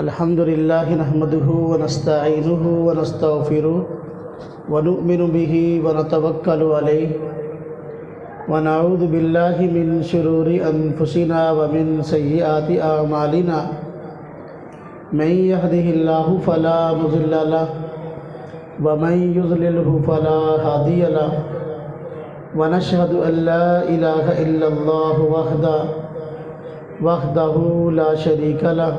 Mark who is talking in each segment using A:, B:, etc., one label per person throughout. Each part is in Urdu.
A: الحمد لله نحمده ونستعينه ونستغفره ونؤمن به ونتوكل عليه ونعوذ بالله من شرور أنفسنا ومن سيئات أعمالنا من يهده الله فلا مضل له ومن يضلله فلا هادي له ونشهد أن لا إله إلا الله وحده لا شريك له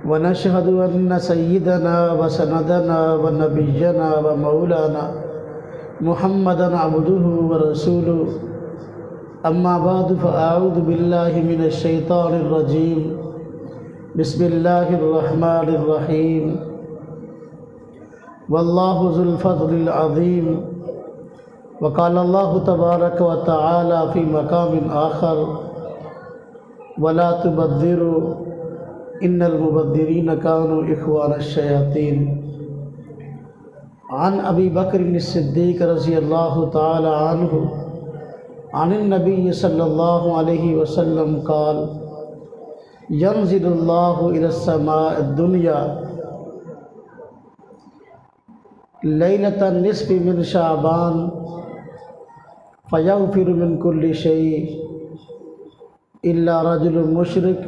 A: ونشهد أن سيدنا وسندنا ونبينا ومولانا محمدا عبده ورسوله أما بعد فأعوذ بالله من الشيطان الرجيم بسم الله الرحمن الرحيم والله ذو الفضل العظيم وقال الله تبارك وتعالى في مقام آخر ولا تبذروا إن المبذرين كانوا إخوان الشياطين عن أبي بكر الصديق رضي الله تعالى عنه عن النبي صلى الله عليه وسلم قال ينزل الله إلى السماء الدنيا ليلة النصف من شعبان فيغفر من كل شيء إلا رجل مشرك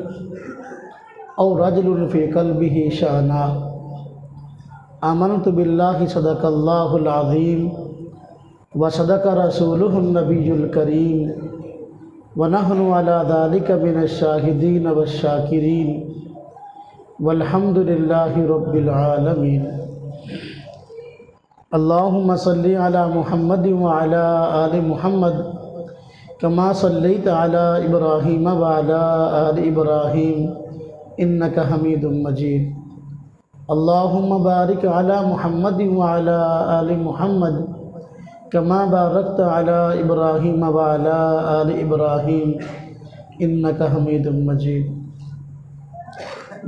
A: أو رجل في قلبه شأنا آمنت بالله صدق الله العظيم وصدق رسوله النبي الكريم ونحن على ذلك من الشاهدين والشاكرين والحمد لله رب العالمين اللهم صل على محمد وعلى آل محمد كما صليت على إبراهيم وعلى آل إبراهيم إنك حميد مجيد اللهم بارك على محمد وعلى آل محمد كما باركت على إبراهيم وعلى آل إبراهيم إنك حميد مجيد۔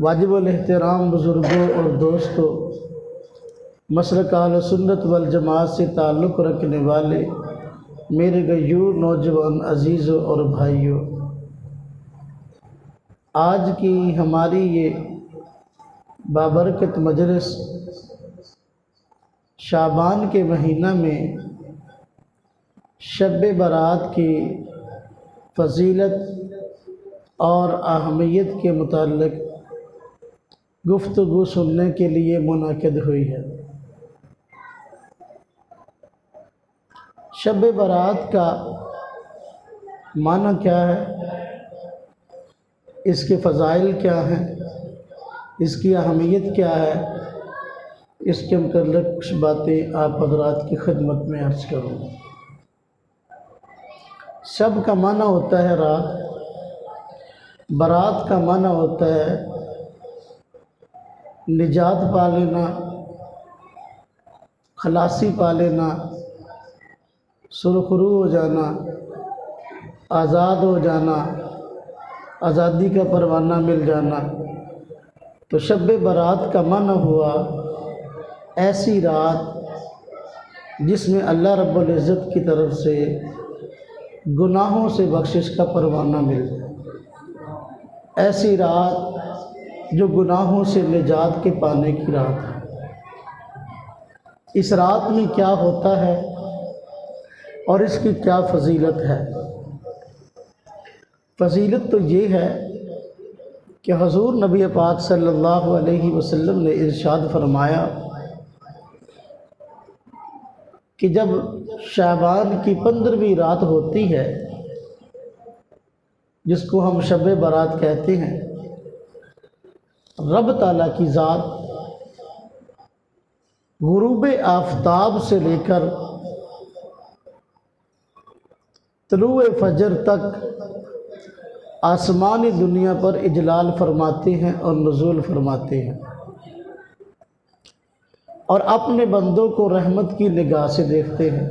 A: واجب الاحترام بزرگوں اور دوستوں، مسلک اہل سنت والجماعت سے تعلق رکھنے والے میرے غیور نوجوان عزیزوں اور بھائیوں، آج کی ہماری یہ بابرکت مجلس شعبان کے مہینہ میں شب برات کی فضیلت اور اہمیت کے متعلق گفتگو سننے کے لیے منعقد ہوئی ہے۔ شب برات کا معنی کیا ہے، اس کے فضائل کیا ہیں، اس کی اہمیت کیا ہے، اس کے متعلق کچھ باتیں آپ حضرات کی خدمت میں عرض کروں گا۔ شب کا معنی ہوتا ہے رات، برات کا معنی ہوتا ہے نجات پا لینا، خلاصی پا لینا، سرخرو ہو جانا، آزاد ہو جانا، آزادی کا پروانہ مل جانا۔ تو شب برات کا معنی ہوا ایسی رات جس میں اللہ رب العزت کی طرف سے گناہوں سے بخشش کا پروانہ مل جائے، ایسی رات جو گناہوں سے نجات کے پانے کی رات ہے۔ اس رات میں کیا ہوتا ہے اور اس کی کیا فضیلت ہے؟ فضیلت تو یہ ہے کہ حضور نبی پاک صلی اللہ علیہ وسلم نے ارشاد فرمایا کہ جب شعبان کی 15ویں رات ہوتی ہے، جس کو ہم شب برات کہتے ہیں، رب تعالیٰ کی ذات غروب آفتاب سے لے کر طلوع فجر تک آسمانی دنیا پر اجلال فرماتے ہیں اور نزول فرماتے ہیں، اور اپنے بندوں کو رحمت کی نگاہ سے دیکھتے ہیں۔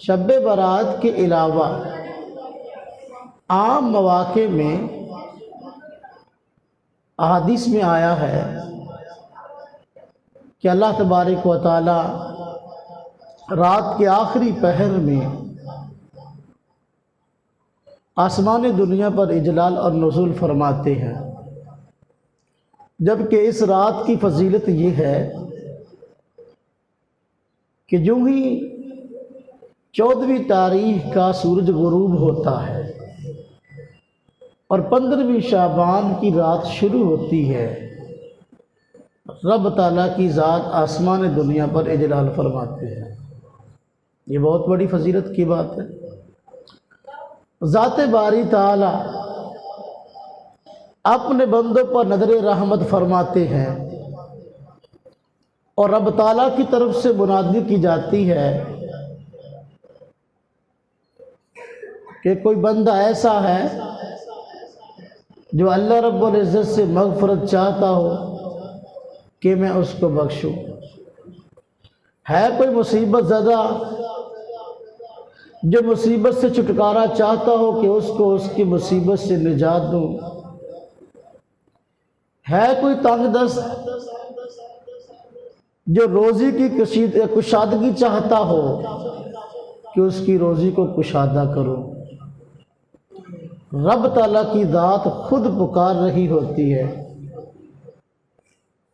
A: شب برات کے علاوہ عام مواقع میں احادیث میں آیا ہے کہ اللہ تبارک و تعالی رات کے آخری پہر میں آسمان دنیا پر اجلال اور نزول فرماتے ہیں، جبکہ اس رات کی فضیلت یہ ہے کہ جو ہی 14ویں تاریخ کا سورج غروب ہوتا ہے اور 15ویں شعبان کی رات شروع ہوتی ہے، رب تعالیٰ کی ذات آسمان دنیا پر اجلال فرماتے ہیں۔ یہ بہت بڑی فضیلت کی بات ہے۔ ذات باری تعالیٰ اپنے بندوں پر نظر رحمت فرماتے ہیں، اور رب تعالیٰ کی طرف سے منادی کی جاتی ہے کہ کوئی بندہ ایسا ہے جو اللہ رب العزت سے مغفرت چاہتا ہو کہ میں اس کو بخشوں، ہے کوئی مصیبت زدہ جو مصیبت سے چھٹکارا چاہتا ہو کہ اس کو اس کی مصیبت سے نجات دوں، ہے کوئی تنگ دست جو روزی کی کشادگی چاہتا ہو کہ اس کی روزی کو کشادہ کرو، رب تعالیٰ کی ذات خود پکار رہی ہوتی ہے،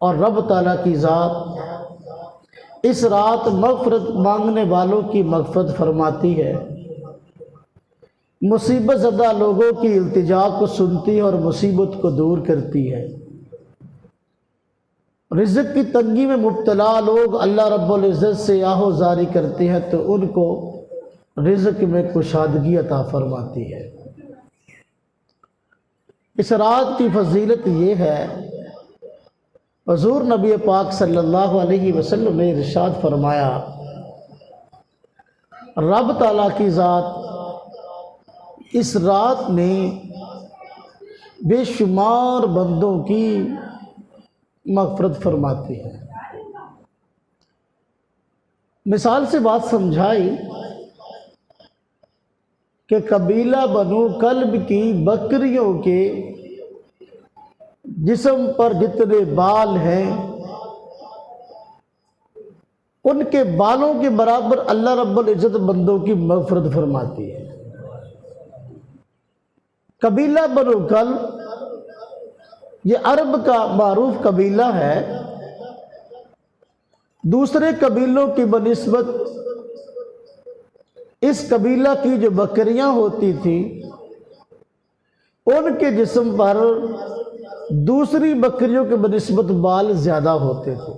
A: اور رب تعالیٰ کی ذات اس رات مغفرت مانگنے والوں کی مغفرت فرماتی ہے، مصیبت زدہ لوگوں کی التجا کو سنتی ہے اور مصیبت کو دور کرتی ہے۔ رزق کی تنگی میں مبتلا لوگ اللہ رب العزت سے آہو زاری کرتے ہیں تو ان کو رزق میں کشادگی عطا فرماتی ہے۔ اس رات کی فضیلت یہ ہے، حضور نبی پاک صلی اللہ علیہ وسلم نے ارشاد فرمایا، رب تعالیٰ کی ذات اس رات میں بے شمار بندوں کی مغفرت فرماتی ہے۔ مثال سے بات سمجھائی کہ قبیلہ بنو کلب کی بکریوں کے جسم پر جتنے بال ہیں ان کے بالوں کے برابر اللہ رب العزت بندوں کی مغفرت فرماتی ہے۔ قبیلہ بنو کلب یہ عرب کا معروف قبیلہ ہے، دوسرے قبیلوں کی بنسبت اس قبیلہ کی جو بکریاں ہوتی تھیں ان کے جسم پر دوسری بکریوں کے بنسبت بال زیادہ ہوتے تھے،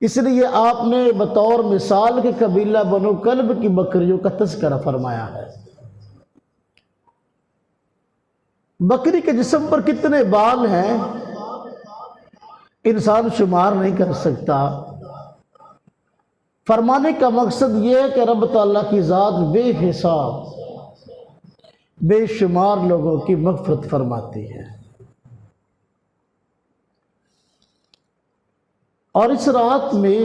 A: اس لیے آپ نے بطور مثال کے قبیلہ بنو کلب کی بکریوں کا تذکرہ فرمایا ہے۔ بکری کے جسم پر کتنے بال ہیں انسان شمار نہیں کر سکتا۔ فرمانے کا مقصد یہ ہے کہ رب تعالیٰ کی ذات بے حساب بے شمار لوگوں کی مغفرت فرماتی ہے، اور اس رات میں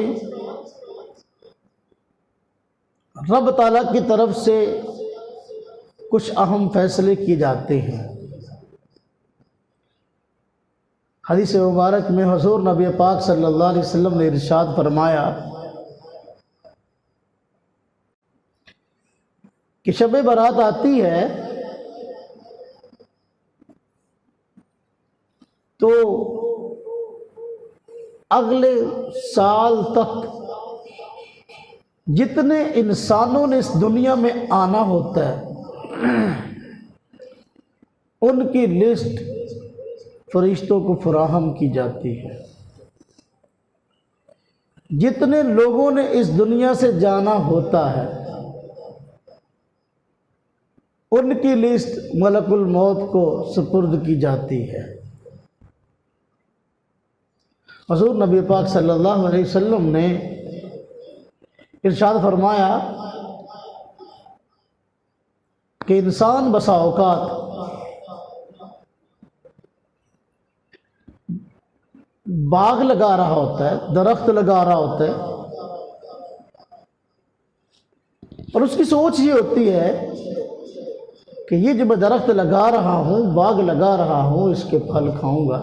A: رب تعالیٰ کی طرف سے کچھ اہم فیصلے کیے جاتے ہیں۔ حدیث مبارک میں حضور نبی پاک صلی اللہ علیہ وسلم نے ارشاد فرمایا کہ شب برات آتی ہے تو اگلے سال تک جتنے انسانوں نے اس دنیا میں آنا ہوتا ہے ان کی لسٹ فرشتوں کو فراہم کی جاتی ہے۔ جتنے لوگوں نے اس دنیا سے جانا ہوتا ہے ان کی لسٹ ملک الموت کو سپرد کی جاتی ہے۔ حضور نبی پاک صلی اللہ علیہ وسلم نے ارشاد فرمایا کہ انسان بسا اوقات باغ لگا رہا ہوتا ہے، درخت لگا رہا ہوتا ہے، اور اس کی سوچ یہ ہوتی ہے کہ یہ جو میں درخت لگا رہا ہوں، باغ لگا رہا ہوں، اس کے پھل کھاؤں گا،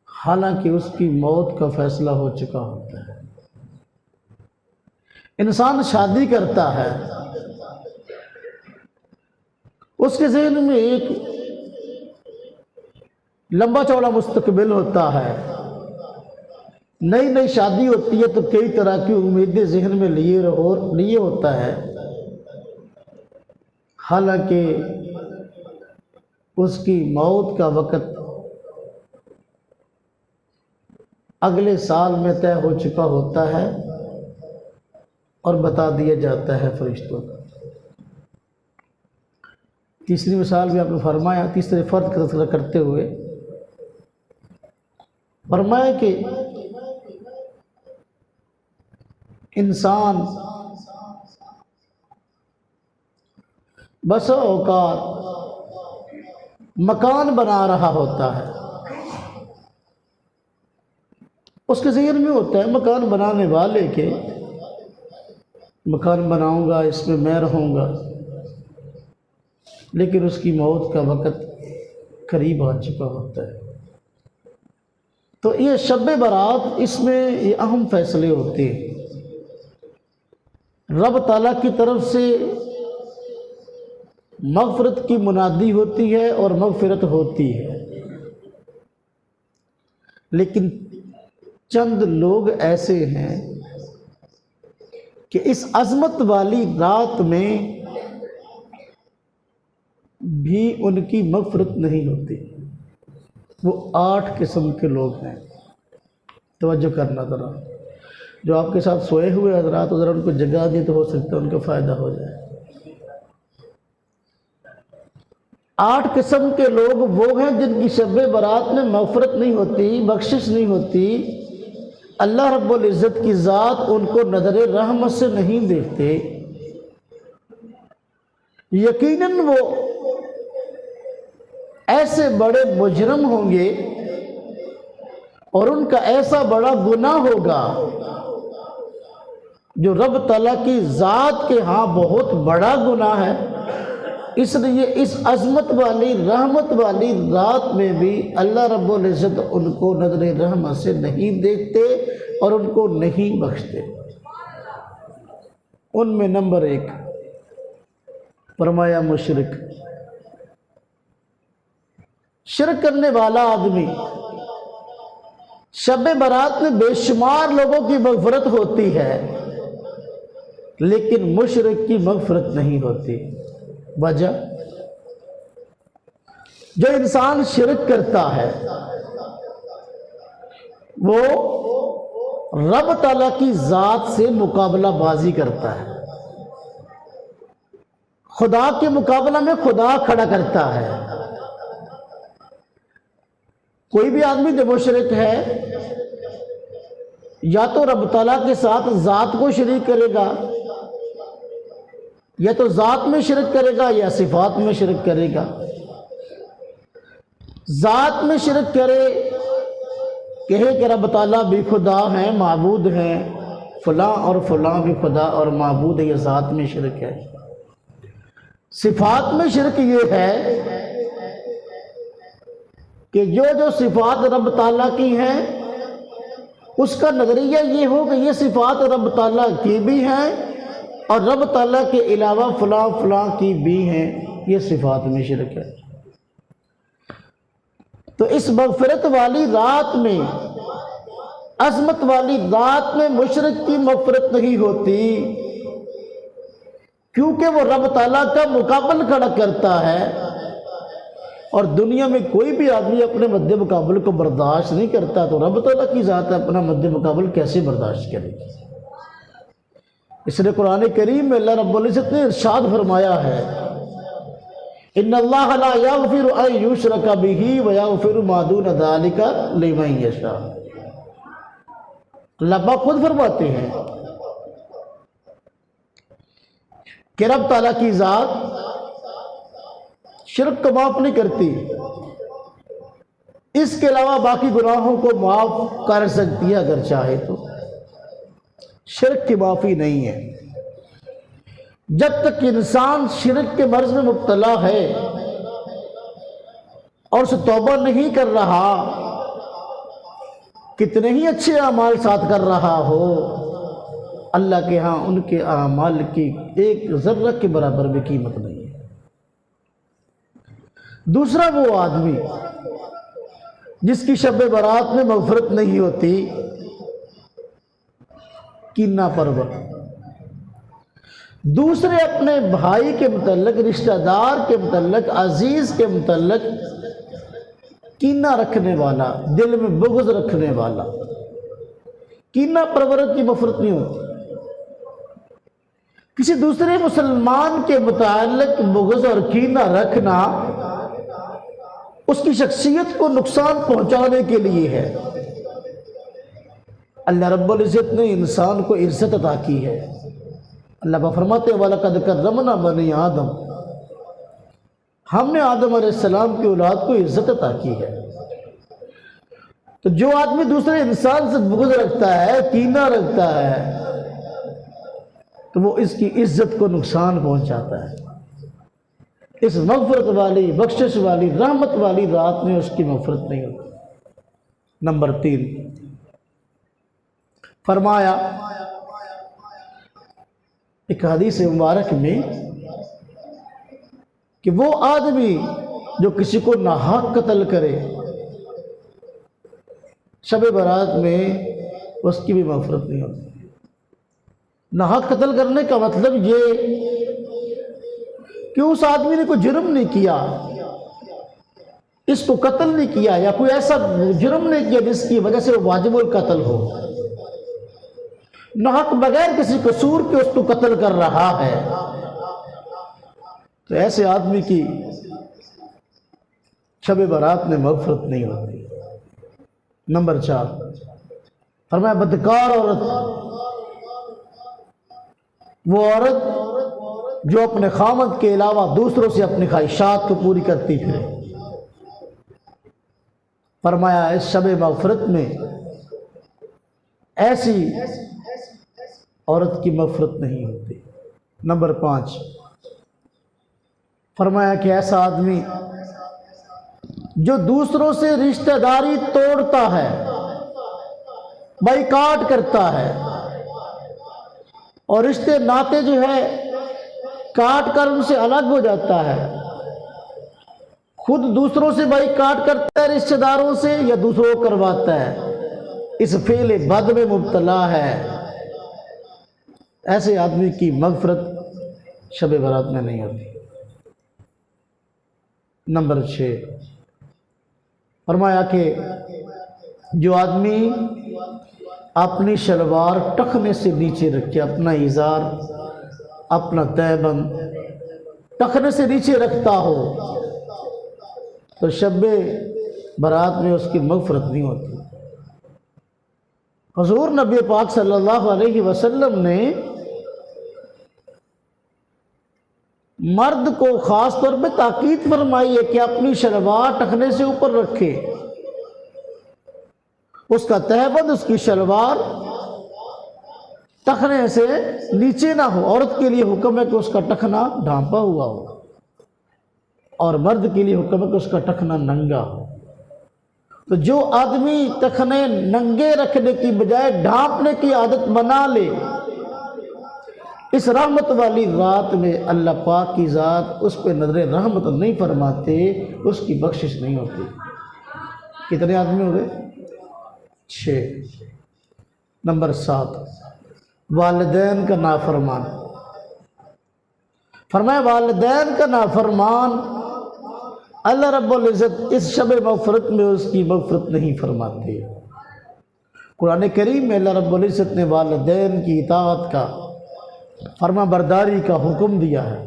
A: حالانکہ اس کی موت کا فیصلہ ہو چکا ہوتا ہے۔ انسان شادی کرتا ہے، اس کے ذہن میں ایک لمبا چوڑا مستقبل ہوتا ہے، نئی نئی شادی ہوتی ہے تو کئی طرح کی امیدیں ذہن میں لیے ہوتا ہے، حالانکہ اس کی موت کا وقت اگلے سال میں طے ہو چکا ہوتا ہے اور بتا دیا جاتا ہے فرشتوں کو۔ تیسری مثال بھی آپ نے فرمایا، تیسرے فرد کا تذکرہ کرتے ہوئے فرمایا کہ انسان بسا اوقات مکان بنا رہا ہوتا ہے، اس کے ذہن میں ہوتا ہے مکان بنانے والے کے مکان بناؤں گا، اس میں میں رہوں گا، لیکن اس کی موت کا وقت قریب آ چکا ہوتا ہے۔ تو یہ شب برات، اس میں یہ اہم فیصلے ہوتے ہیں، رب تعالیٰ کی طرف سے مغفرت کی منادی ہوتی ہے اور مغفرت ہوتی ہے، لیکن چند لوگ ایسے ہیں کہ اس عظمت والی رات میں بھی ان کی مغفرت نہیں ہوتی۔ وہ 8 قسم کے لوگ ہیں، توجہ کرنا ذرا، جو آپ کے ساتھ سوئے ہوئے حضرات، ذرا ان کو جگا دی تو ہو سکتا ہے ان کا فائدہ ہو جائے۔ 8 قسم کے لوگ وہ ہیں جن کی شب برات میں مغفرت نہیں ہوتی، بخشش نہیں ہوتی، اللہ رب العزت کی ذات ان کو نظر رحمت سے نہیں دیکھتے۔ یقیناً وہ ایسے بڑے مجرم ہوں گے اور ان کا ایسا بڑا گناہ ہوگا جو رب تعالیٰ کی ذات کے ہاں بہت بڑا گناہ ہے، اس لیے اس عظمت والی رحمت والی رات میں بھی اللہ رب العزت ان کو نظر رحمت سے نہیں دیکھتے اور ان کو نہیں بخشتے۔ ان میں نمبر 1 فرمایا مشرک، شرک کرنے والا آدمی۔ شب برات میں بے شمار لوگوں کی مغفرت ہوتی ہے، لیکن مشرک کی مغفرت نہیں ہوتی۔ وجہ، جو انسان شرک کرتا ہے وہ رب تعالیٰ کی ذات سے مقابلہ بازی کرتا ہے، خدا کے مقابلہ میں خدا کھڑا کرتا ہے۔ کوئی بھی آدمی جو مشرک ہے یا تو رب تعالیٰ کے ساتھ ذات کو شریک کرے گا، یا تو ذات میں شرک کرے گا یا صفات میں شرک کرے گا۔ ذات میں شرک کرے، کہے کہ رب تعالیٰ بھی خدا ہیں، معبود ہیں، فلاں اور فلاں بھی خدا اور معبود ہے، یہ ذات میں شرک ہے۔ صفات میں شرک یہ ہے کہ جو صفات رب تعالیٰ کی ہیں اس کا نظریہ یہ ہو کہ یہ صفات رب تعالیٰ کی بھی ہیں اور رب تعالیٰ کے علاوہ فلاں فلاں کی بھی ہیں، یہ صفات میں شرک ہے۔ تو اس مغفرت والی رات میں، عظمت والی رات میں مشرک کی مغفرت نہیں ہوتی، کیونکہ وہ رب تعالیٰ کا مقابل کھڑا کرتا ہے، اور دنیا میں کوئی بھی آدمی اپنے مد مقابل کو برداشت نہیں کرتا، تو رب تعالیٰ کی ذات اپنا مد مقابل کیسے برداشت کرے گی؟ اس لیے قرآن کریم میں اللہ رب العزت نے ارشاد فرمایا ہے، ان اللہ لا یغفر ان یشرک بہ ویغفر ما دون ذلک لمن یشاء۔ اللہ پاک خود فرماتے ہیں کہ رب تعالیٰ کی ذات شرک کو معاف نہیں کرتی، اس کے علاوہ باقی گناہوں کو معاف کر سکتی ہے اگر چاہے تو، شرک کی معافی نہیں ہے۔ جب تک انسان شرک کے مرض میں مبتلا ہے اور اسے توبہ نہیں کر رہا، کتنے ہی اچھے اعمال ساتھ کر رہا ہو، اللہ کے ہاں ان کے اعمال کی ایک ذرہ کے برابر بھی قیمت نہیں ہے۔ دوسرا وہ آدمی جس کی شب برات میں مغفرت نہیں ہوتی، کینہ پرور، دوسرے اپنے بھائی کے متعلق، رشتہ دار کے متعلق، عزیز کے متعلق کینہ رکھنے والا، دل میں بغض رکھنے والا، کینہ پرورت کی مغفرت نہیں ہوتی۔ کسی دوسرے مسلمان کے متعلق بغض اور کینہ رکھنا اس کی شخصیت کو نقصان پہنچانے کے لیے ہے۔ اللہ رب العزت نے انسان کو عزت عطا کی ہے۔ اللہ فرماتے ہیں وَلَقَدْ كَرَّمْنَا بَنِي آدم، ہم نے آدم علیہ السلام کی اولاد کو عزت عطا کی ہے۔ تو جو آدمی دوسرے انسان سے بغض رکھتا ہے، کینہ رکھتا ہے، تو وہ اس کی عزت کو نقصان پہنچاتا ہے۔ اس مغفرت والی، بخشش والی، رحمت والی رات میں اس کی مغفرت نہیں ہوتی۔ نمبر 3 فرمایا ایک حدیث مبارک میں کہ وہ آدمی جو کسی کو ناحق قتل کرے، شب برات میں اس کی بھی مغفرت نہیں ہوتی۔ ناحق قتل کرنے کا مطلب یہ کہ اس آدمی نے کوئی جرم نہیں کیا، اس کو قتل نہیں کیا، یا کوئی ایسا جرم نہیں کیا جس کی وجہ سے وہ واجب القتل ہو، ناحق بغیر کسی قصور کے اس کو قتل کر رہا ہے، تو ایسے آدمی کی شب برات میں مغفرت نہیں ہوتی۔ نمبر 4 فرمایا بدکار عورت، وہ عورت جو اپنے خامد کے علاوہ دوسروں سے اپنی خواہشات کو پوری کرتی پھرے، فرمایا اس شب مغفرت میں ایسی عورت کی مغفرت نہیں ہوتی۔ نمبر 5 فرمایا کہ ایسا آدمی جو دوسروں سے رشتہ داری توڑتا ہے، بائیکاٹ کرتا ہے، اور رشتے ناتے جو ہے کاٹ کر ان سے الگ ہو جاتا ہے، خود دوسروں سے بائیکاٹ کرتا ہے رشتہ داروں سے، یا دوسروں کو کرواتا ہے، اس فعل بد میں مبتلا ہے، ایسے آدمی کی مغفرت شب برات میں نہیں ہوتی۔ نمبر 6 فرمایا کہ جو آدمی اپنی شلوار ٹخنے سے نیچے رکھے، اپنا ازار، اپنا تہبند ٹخنے سے نیچے رکھتا ہو، تو شب برات میں اس کی مغفرت نہیں ہوتی۔ حضور نبی پاک صلی اللہ علیہ وسلم نے مرد کو خاص طور پہ تاکید فرمائی ہے کہ اپنی شلوار ٹخنے سے اوپر رکھے، اس کا تہبند، اس کی شلوار ٹخنے سے نیچے نہ ہو۔ عورت کے لیے حکم ہے کہ اس کا ٹخنا ڈھانپا ہوا ہو، اور مرد کے لیے حکم ہے کہ اس کا ٹخنا ننگا ہو۔ تو جو آدمی ٹخنے ننگے رکھنے کی بجائے ڈھانپنے کی عادت بنا لے، اس رحمت والی رات میں اللہ پاک کی ذات اس پہ نظر رحمت نہیں فرماتے، اس کی بخشش نہیں ہوتی۔ کتنے آدمی ہو گئے؟ 6۔ نمبر 7 والدین کا نافرمان، فرمایا والدین کا نافرمان اللہ رب العزت اس شب مغفرت میں اس کی مغفرت نہیں فرماتے۔ قرآن کریم میں اللہ رب العزت نے والدین کی اطاعت کا، فرما برداری کا حکم دیا ہے،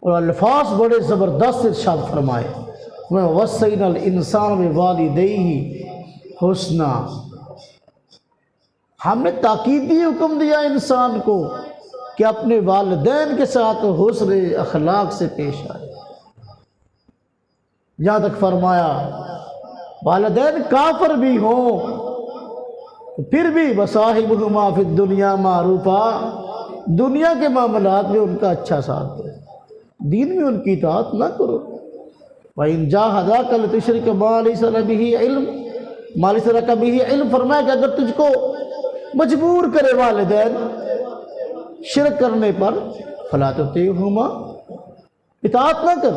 A: اور الفاظ بڑے زبردست ارشاد فرمائے، وَوَصَّيْنَا الْإِنسَانَ بِوَالِدَيْهِ حُسْنًا، ہم نے تاکیدی حکم دیا انسان کو کہ اپنے والدین کے ساتھ حسن اخلاق سے پیش آئے۔ جہاں تک فرمایا والدین کافر بھی ہوں پھر بھی وَصَاحِبُهُمَا فِي الدُّنْيَا مَعْرُوفًا، دنیا کے معاملات میں ان کا اچھا ساتھ دو، دین میں ان کی اطاعت نہ کرو۔ وَإِن جَاهَدَاكَ لِتُشْرِكَ مَا لَيْسَ لَكَ بِهِ عِلْمٌ، فرمایا کہ اگر تجھ کو مجبور کرے والدین شرک کرنے پر، فَلَا تُطِعْهُمَا، اطاعت نہ کر۔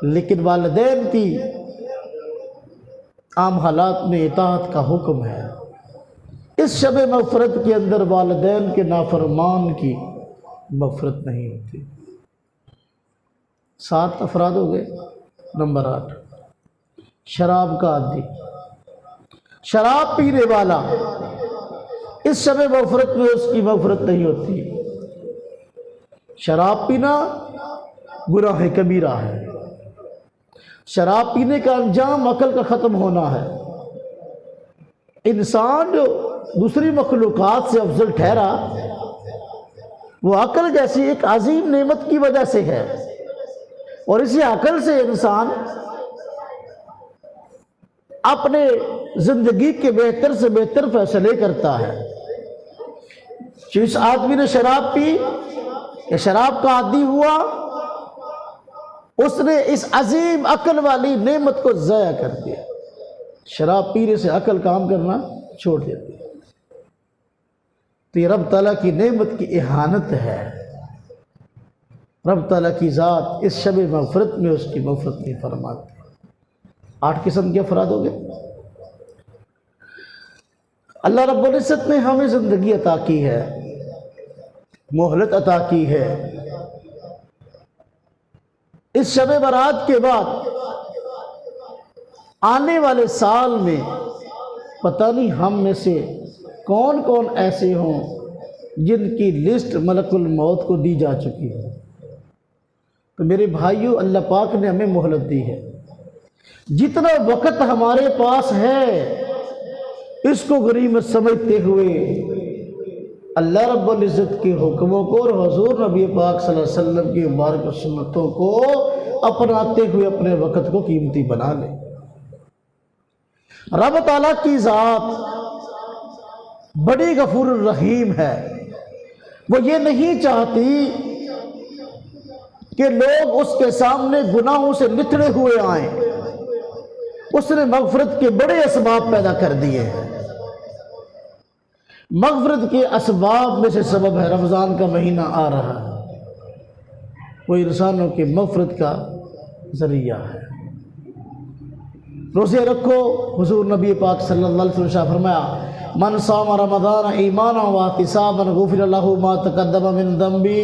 A: لیکن والدین کی عام حالات میں اطاعت کا حکم ہے۔ اس شب مغفرت کے اندر والدین کے نافرمان کی مغفرت نہیں ہوتی۔ 7 افراد ہو گئے۔ نمبر 8، شراب کا عادی، شراب پینے والا، اس شب مغفرت میں اس کی مغفرت نہیں ہوتی۔ شراب پینا گناہ کبیرہ ہے۔ شراب پینے کا انجام عقل کا ختم ہونا ہے۔ انسان جو دوسری مخلوقات سے افضل ٹھہرا وہ عقل جیسی ایک عظیم نعمت کی وجہ سے ہے، اور اسی عقل سے انسان اپنے زندگی کے بہتر سے بہتر فیصلے کرتا ہے۔ جس آدمی نے شراب پی یا شراب کا عادی ہوا، اس نے اس عظیم عقل والی نعمت کو ضائع کر دیا۔ شراب پینے سے عقل کام کرنا چھوڑ دیتی ہے، تو یہ رب تعالیٰ کی نعمت کی اہانت ہے۔ رب تعالیٰ کی ذات اس شب مغفرت میں اس کی مغفرت نہیں فرماتی۔ 8 قسم کے افراد ہو گئے۔ اللہ رب العزت نے ہمیں زندگی عطا کی ہے، مہلت عطا کی ہے۔ اس شب برات کے بعد آنے والے سال میں پتہ نہیں ہم میں سے کون کون ایسے ہوں جن کی لسٹ ملک الموت کو دی جا چکی ہے۔ تو میرے بھائیوں، اللہ پاک نے ہمیں مہلت دی ہے۔ جتنا وقت ہمارے پاس ہے اس کو غنیمت سمجھتے ہوئے اللہ رب العزت کے حکموں کو اور حضور نبی پاک صلی اللہ علیہ وسلم کی مبارک سنتوں کو اپناتے ہوئے اپنے وقت کو قیمتی بنا لیں۔ رب تعالیٰ کی ذات بڑی غفور الرحیم ہے۔ وہ یہ نہیں چاہتی کہ لوگ اس کے سامنے گناہوں سے لتڑے ہوئے آئیں۔ اس نے مغفرت کے بڑے اسباب پیدا کر دیے ہیں۔ مغفرت کے اسباب میں سے سبب ہے رمضان کا مہینہ آ رہا ہے، وہ انسانوں کے مغفرت کا ذریعہ ہے۔ روزے رکھو۔ حضور نبی پاک صلی اللہ علیہ وسلم نے فرمایا، من صام رمضان ایمانا واحتسابا غفر له ما تقدم من ذنبی۔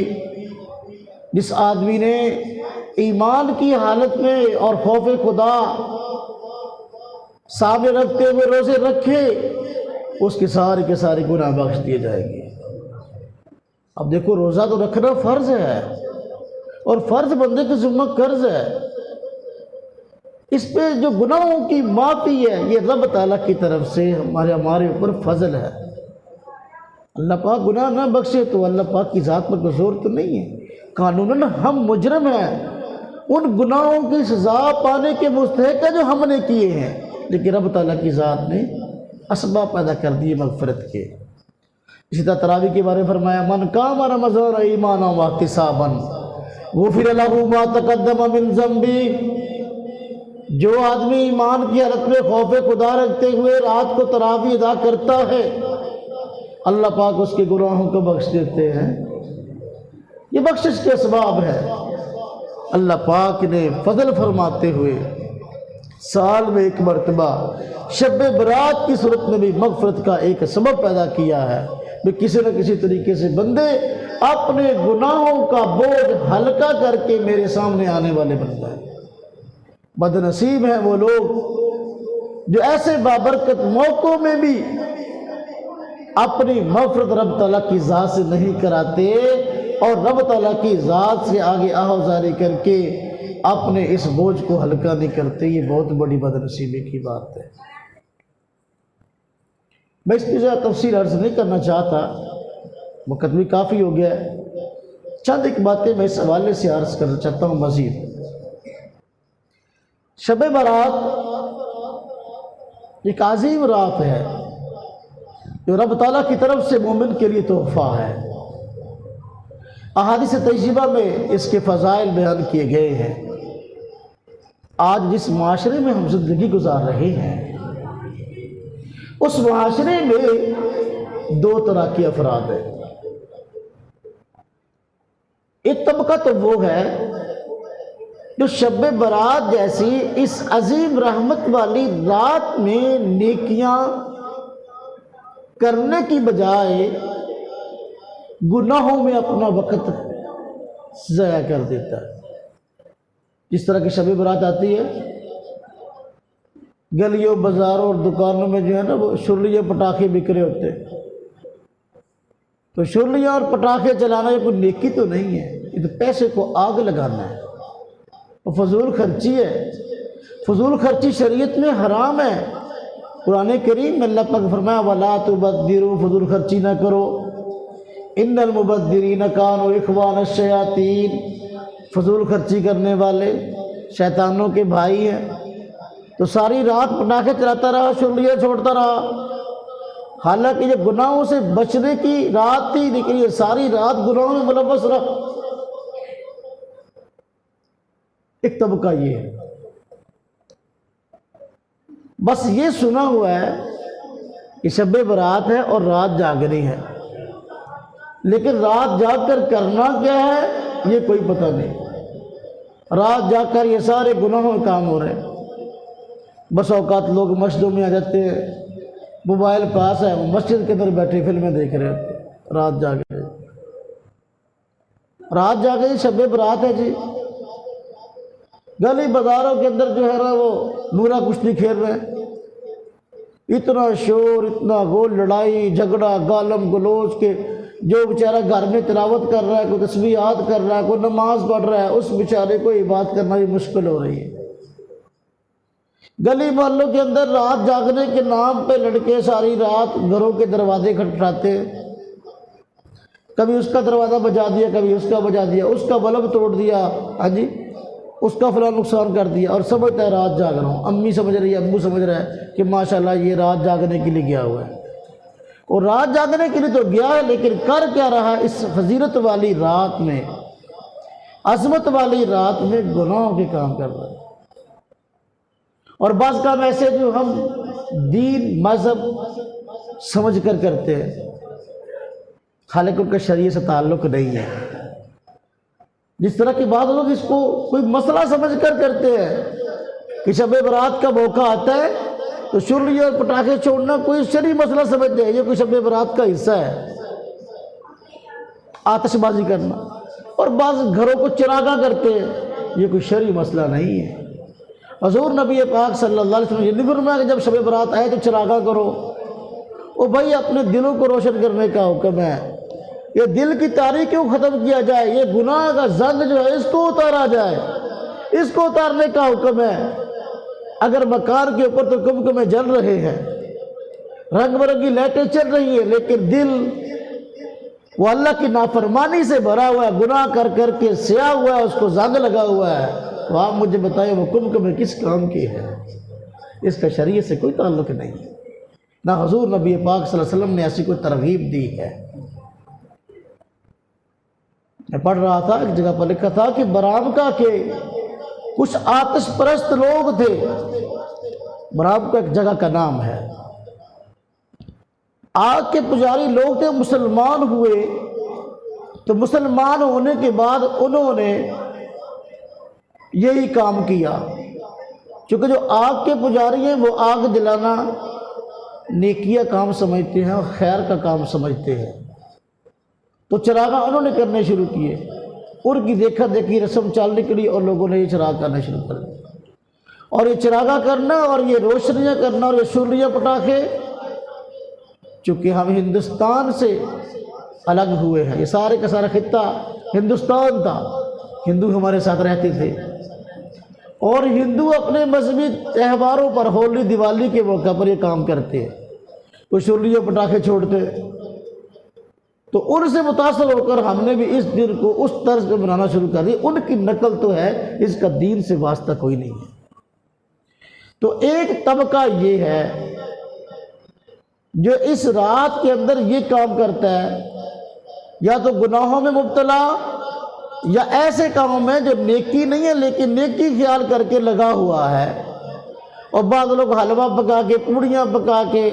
A: جس آدمی نے ایمان کی حالت میں اور خوف خدا سامنے رکھتے ہوئے روزے رکھے، اس کے سارے گناہ بخش دیے جائیں گے۔ اب دیکھو، روزہ تو رکھنا فرض ہے، اور فرض بندے کے ذمہ قرض ہے۔ اس پہ جو گناہوں کی معافی ہے یہ رب تعالیٰ کی طرف سے ہمارے اوپر فضل ہے۔ اللہ پاک گناہ نہ بخشے تو اللہ پاک کی ذات پر کوئی زور تو نہیں ہے۔ قانوناً ہم مجرم ہیں، ان گناہوں کی سزا پانے کے مستحق ہیں جو ہم نے کیے ہیں، لیکن رب تعالیٰ کی ذات نے اسباب پیدا کر دیے مغفرت کے۔ اسی طرح تراویح کے بارے میں فرمایا، من قام رمضان ایمانا واحتسابا غفر له ما تقدم من ذنبی۔ جو آدمی ایمان کی حالت میں خوف خدا رکھتے ہوئے رات کو تراویح ادا کرتا ہے، اللہ پاک اس کے گناہوں کو بخش دیتے ہیں۔ یہ بخشش کے اسباب ہے۔ اللہ پاک نے فضل فرماتے ہوئے سال میں ایک مرتبہ شب برات کی صورت میں بھی مغفرت کا ایک سبب پیدا کیا ہے کہ کسی نہ کسی طریقے سے بندے اپنے گناہوں کا بوجھ ہلکا کر کے میرے سامنے آنے والے بن جائیں۔ بد نصیب ہیں وہ لوگ جو ایسے بابرکت موقعوں میں بھی اپنی مغفرت رب تعالیٰ کی ذات سے نہیں کراتے اور رب تعالیٰ کی ذات سے آگے آہوازاری کر کے اپنے اس بوجھ کو ہلکا نہیں کرتے۔ یہ بہت بڑی بد نصیبی کی بات ہے۔ میں اس پہ زیادہ تفصیل عرض نہیں کرنا چاہتا، وقت بھی کافی ہو گیا ہے۔ چند ایک باتیں میں اس حوالے سے عرض کرنا چاہتا ہوں مزید۔ شب برات ایک عظیم رات ہے جو رب تعالیٰ کی طرف سے مومن کے لیے تحفہ ہے۔ احادیث طیبہ میں اس کے فضائل بیان کیے گئے ہیں۔ آج جس معاشرے میں ہم زندگی گزار رہے ہیں اس معاشرے میں 2 طرح کے افراد ہیں۔ ایک طبقہ تو وہ ہے جو شب برات جیسی اس عظیم رحمت والی رات میں نیکیاں کرنے کی بجائے گناہوں میں اپنا وقت ضائع کر دیتا ہے۔ جس طرح کی شب برات آتی ہے، گلیوں بازاروں اور دکانوں میں جو ہے نا وہ شرلیے پٹاخے بک رہے ہوتے ہیں، تو شرلیاں اور پٹاخے چلانا یہ کوئی نیکی تو نہیں ہے، یہ تو پیسے کو آگ لگانا ہے، وہ فضول خرچی ہے۔ فضول خرچی شریعت میں حرام ہے۔ قرآن کریم میں اللہ پاک فرمایا وَلَا تُبَذِّرُوا، فضول خرچی نہ کرو، ان المبذرین کانوا اخوان الشیاطین، فضول خرچی کرنے والے شیطانوں کے بھائی ہیں۔ تو ساری رات پٹاخے چلاتا رہا، شرلیاں چھوڑتا رہا، حالانکہ یہ گناہوں سے بچنے کی رات تھی، لیکن یہ ساری رات گناہوں میں ملوث رہا۔ ایک طبقہ یہ ہے، بس یہ سنا ہوا ہے کہ شب برات ہے اور رات جاگنی ہے، لیکن رات جاگ کر کرنا کیا ہے یہ کوئی پتہ نہیں۔ رات جاگ کر یہ سارے گناہوں میں کام ہو رہے ہیں۔ بس اوقات لوگ مسجدوں میں آ جاتے ہیں، موبائل پاس ہے، وہ مسجد کے اندر بیٹھے فلمیں دیکھ رہے ہوتے ہیں، رات جاگ رہے، رات جاگ رہی شب برات ہے جی۔ گلی بازاروں کے اندر جو ہے نا وہ نورا کشتی کھیل رہے ہیں، اتنا شور، اتنا گول، لڑائی جھگڑا، گالم گلوچ کے، جو بیچارہ گھر میں تلاوت کر رہا ہے، کوئی تسبیحات کر رہا ہے، کوئی نماز پڑھ رہا ہے، اس بیچارے کو عبادت کرنا بھی مشکل ہو رہی ہے۔ گلی محلوں کے اندر رات جاگنے کے نام پہ لڑکے ساری رات گھروں کے دروازے کھٹکھٹاتے، کبھی اس کا دروازہ بجا دیا، کبھی اس کا بجا دیا، اس کا بلب توڑ دیا، ہاں جی اس کا فلاں نقصان کر دیا، اور سمجھتا ہے رات جاگ رہا ہوں۔ امی سمجھ رہی ہے، ابو سمجھ رہا ہے کہ ماشاءاللہ یہ رات جاگنے کے لیے گیا ہوا ہے، اور رات جاگنے کے لیے تو گیا ہے، لیکن کر کیا رہا ہے اس فضیلت والی رات میں، عظمت والی رات میں گناہوں کے کام کر رہا ہے۔ اور بعض کام ایسے جو ہم دین مذہب سمجھ کر کرتے ہیں، حالانکہ ان کا شریعت سے تعلق نہیں ہے۔ جس طرح کہ بعض لوگ اس کو کوئی مسئلہ سمجھ کر کرتے ہیں کہ شب برات کا موقع آتا ہے تو شرلیاں اور پٹاخے چھوڑنا کوئی شرعی مسئلہ سمجھتے ہیں، یہ کوئی شب برات کا حصہ ہے، آتش بازی کرنا، اور بعض گھروں کو چراغاں کرتے ہیں، یہ کوئی شرعی مسئلہ نہیں ہے۔ حضور نبی پاک صلی اللہ علیہ وسلم یہ نہیں فرمایا کہ جب شب برات آئے تو چراغاں کرو، او بھائی اپنے دلوں کو روشن کرنے کا حکم ہے، یہ دل کی تاریکیوں ختم کیا جائے، یہ گناہ کا زنگ جو ہے اس کو اتارا جائے، اس کو اتارنے کا حکم ہے۔ اگر مکان کے اوپر تو کمکمے جل رہے ہیں، رنگ برنگی لائٹیں چل رہی ہیں، لیکن دل وہ اللہ کی نافرمانی سے بھرا ہوا ہے، گناہ کر کر کے سیاہ ہوا ہے، اس کو زنگ لگا ہوا ہے، تو آپ مجھے بتائیں وہ کمکمے کس کام کی ہے؟ اس کا شریعت سے کوئی تعلق نہیں، نہ حضور نبی پاک صلی اللہ علیہ وسلم نے ایسی کوئی ترغیب دی ہے۔ میں پڑھ رہا تھا ایک جگہ پر لکھا تھا کہ برامکا کے کچھ آتش پرست لوگ تھے، برامکا ایک جگہ کا نام ہے، آگ کے پجاری لوگ تھے، مسلمان ہوئے، تو مسلمان ہونے کے بعد انہوں نے یہی کام کیا، چونکہ جو آگ کے پجاری ہیں وہ آگ جلانا نیکیہ کام سمجھتے ہیں اور خیر کا کام سمجھتے ہیں، تو چراغاں انہوں نے کرنے شروع کیے، ان کی دیکھا دیکھی رسم چال نکلی اور لوگوں نے یہ چراغ کرنا شروع کر دیا، اور یہ چراغاں کرنا اور یہ روشنیاں کرنا اور یہ شرلیاں پٹاخے، چونکہ ہم ہندوستان سے الگ ہوئے ہیں، یہ سارے کا سارا خطہ ہندوستان تھا، ہندو ہمارے ساتھ رہتے تھے، اور ہندو اپنے مذہبی تہواروں پر ہولی دیوالی کے موقع پر یہ کام کرتے ہیں، وہ شرلیاں پٹاخے چھوڑتے، تو ان سے متاثر ہو کر ہم نے بھی اس دن کو اس طرز پہ بنانا شروع کر دی، ان کی نقل تو ہے، اس کا دین سے واسطہ کوئی نہیں ہے۔ تو ایک طبقہ یہ ہے جو اس رات کے اندر یہ کام کرتا ہے، یا تو گناہوں میں مبتلا یا ایسے کاموں میں جو نیکی نہیں ہے لیکن نیکی خیال کر کے لگا ہوا ہے، اور بعض لوگ حلوہ پکا کے، پوڑیاں پکا کے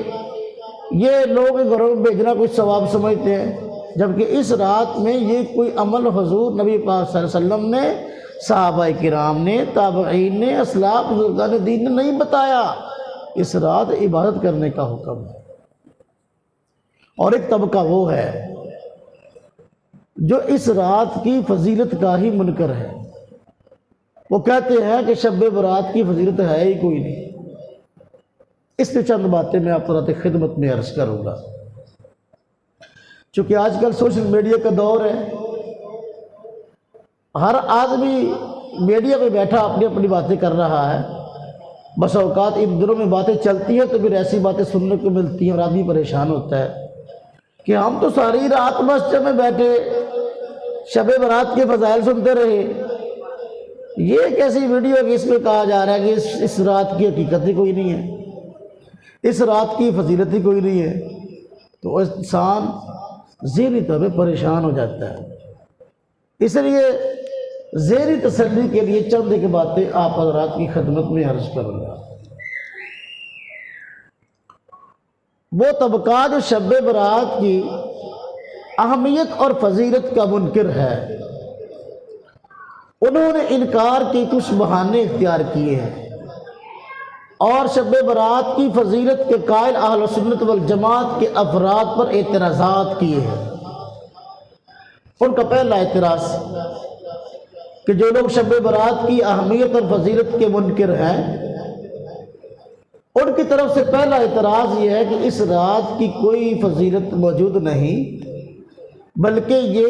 A: یہ لوگ گھروں میں بھیجنا کچھ ثواب سمجھتے ہیں، جبکہ اس رات میں یہ کوئی عمل حضور نبی پاک صلی اللہ علیہ وسلم نے صحابہ کرام نے، تابعین نے، اسلاف بزرگان دین نے نہیں بتایا۔ اس رات عبادت کرنے کا حکم ہے۔ اور ایک طبقہ وہ ہے جو اس رات کی فضیلت کا ہی منکر ہے، وہ کہتے ہیں کہ شب برات کی فضیلت ہے ہی کوئی نہیں۔ اس لیے چند باتیں میں آپ کی خدمت میں عرض کروں گا۔ چونکہ آج کل سوشل میڈیا کا دور ہے، ہر آدمی میڈیا پہ بیٹھا اپنی اپنی باتیں کر رہا ہے۔ بس اوقات ان دنوں میں باتیں چلتی ہیں تو پھر ایسی باتیں سننے کو ملتی ہیں اور آدمی پریشان ہوتا ہے کہ ہم تو ساری رات مسجد میں بیٹھے شب برات کے فضائل سنتے رہے، یہ ایک ایسی ویڈیو ہے کہ اس میں کہا جا رہا ہے کہ اس رات کی حقیقت ہی کوئی نہیں ہے، اس رات کی فضیلت ہی کوئی نہیں ہے، تو انسان ذہنی طور پہ پریشان ہو جاتا ہے۔ اس لیے ذہنی تسلی کے لیے چند ایک باتیں آپ حضرات کی خدمت میں عرض کروں گا۔ وہ طبقہ جو شب برات کی اہمیت اور فضیلت کا منکر ہے، انہوں نے انکار کے کچھ بہانے اختیار کیے ہیں اور شب برات کی فضیلت کے قائل اہل سنت والجماعت کے افراد پر اعتراضات کیے ہیں۔ ان کا پہلا اعتراض کہ جو لوگ شب برات کی اہمیت اور فضیلت کے منکر ہیں، ان کی طرف سے پہلا اعتراض یہ ہے کہ اس رات کی کوئی فضیلت موجود نہیں، بلکہ یہ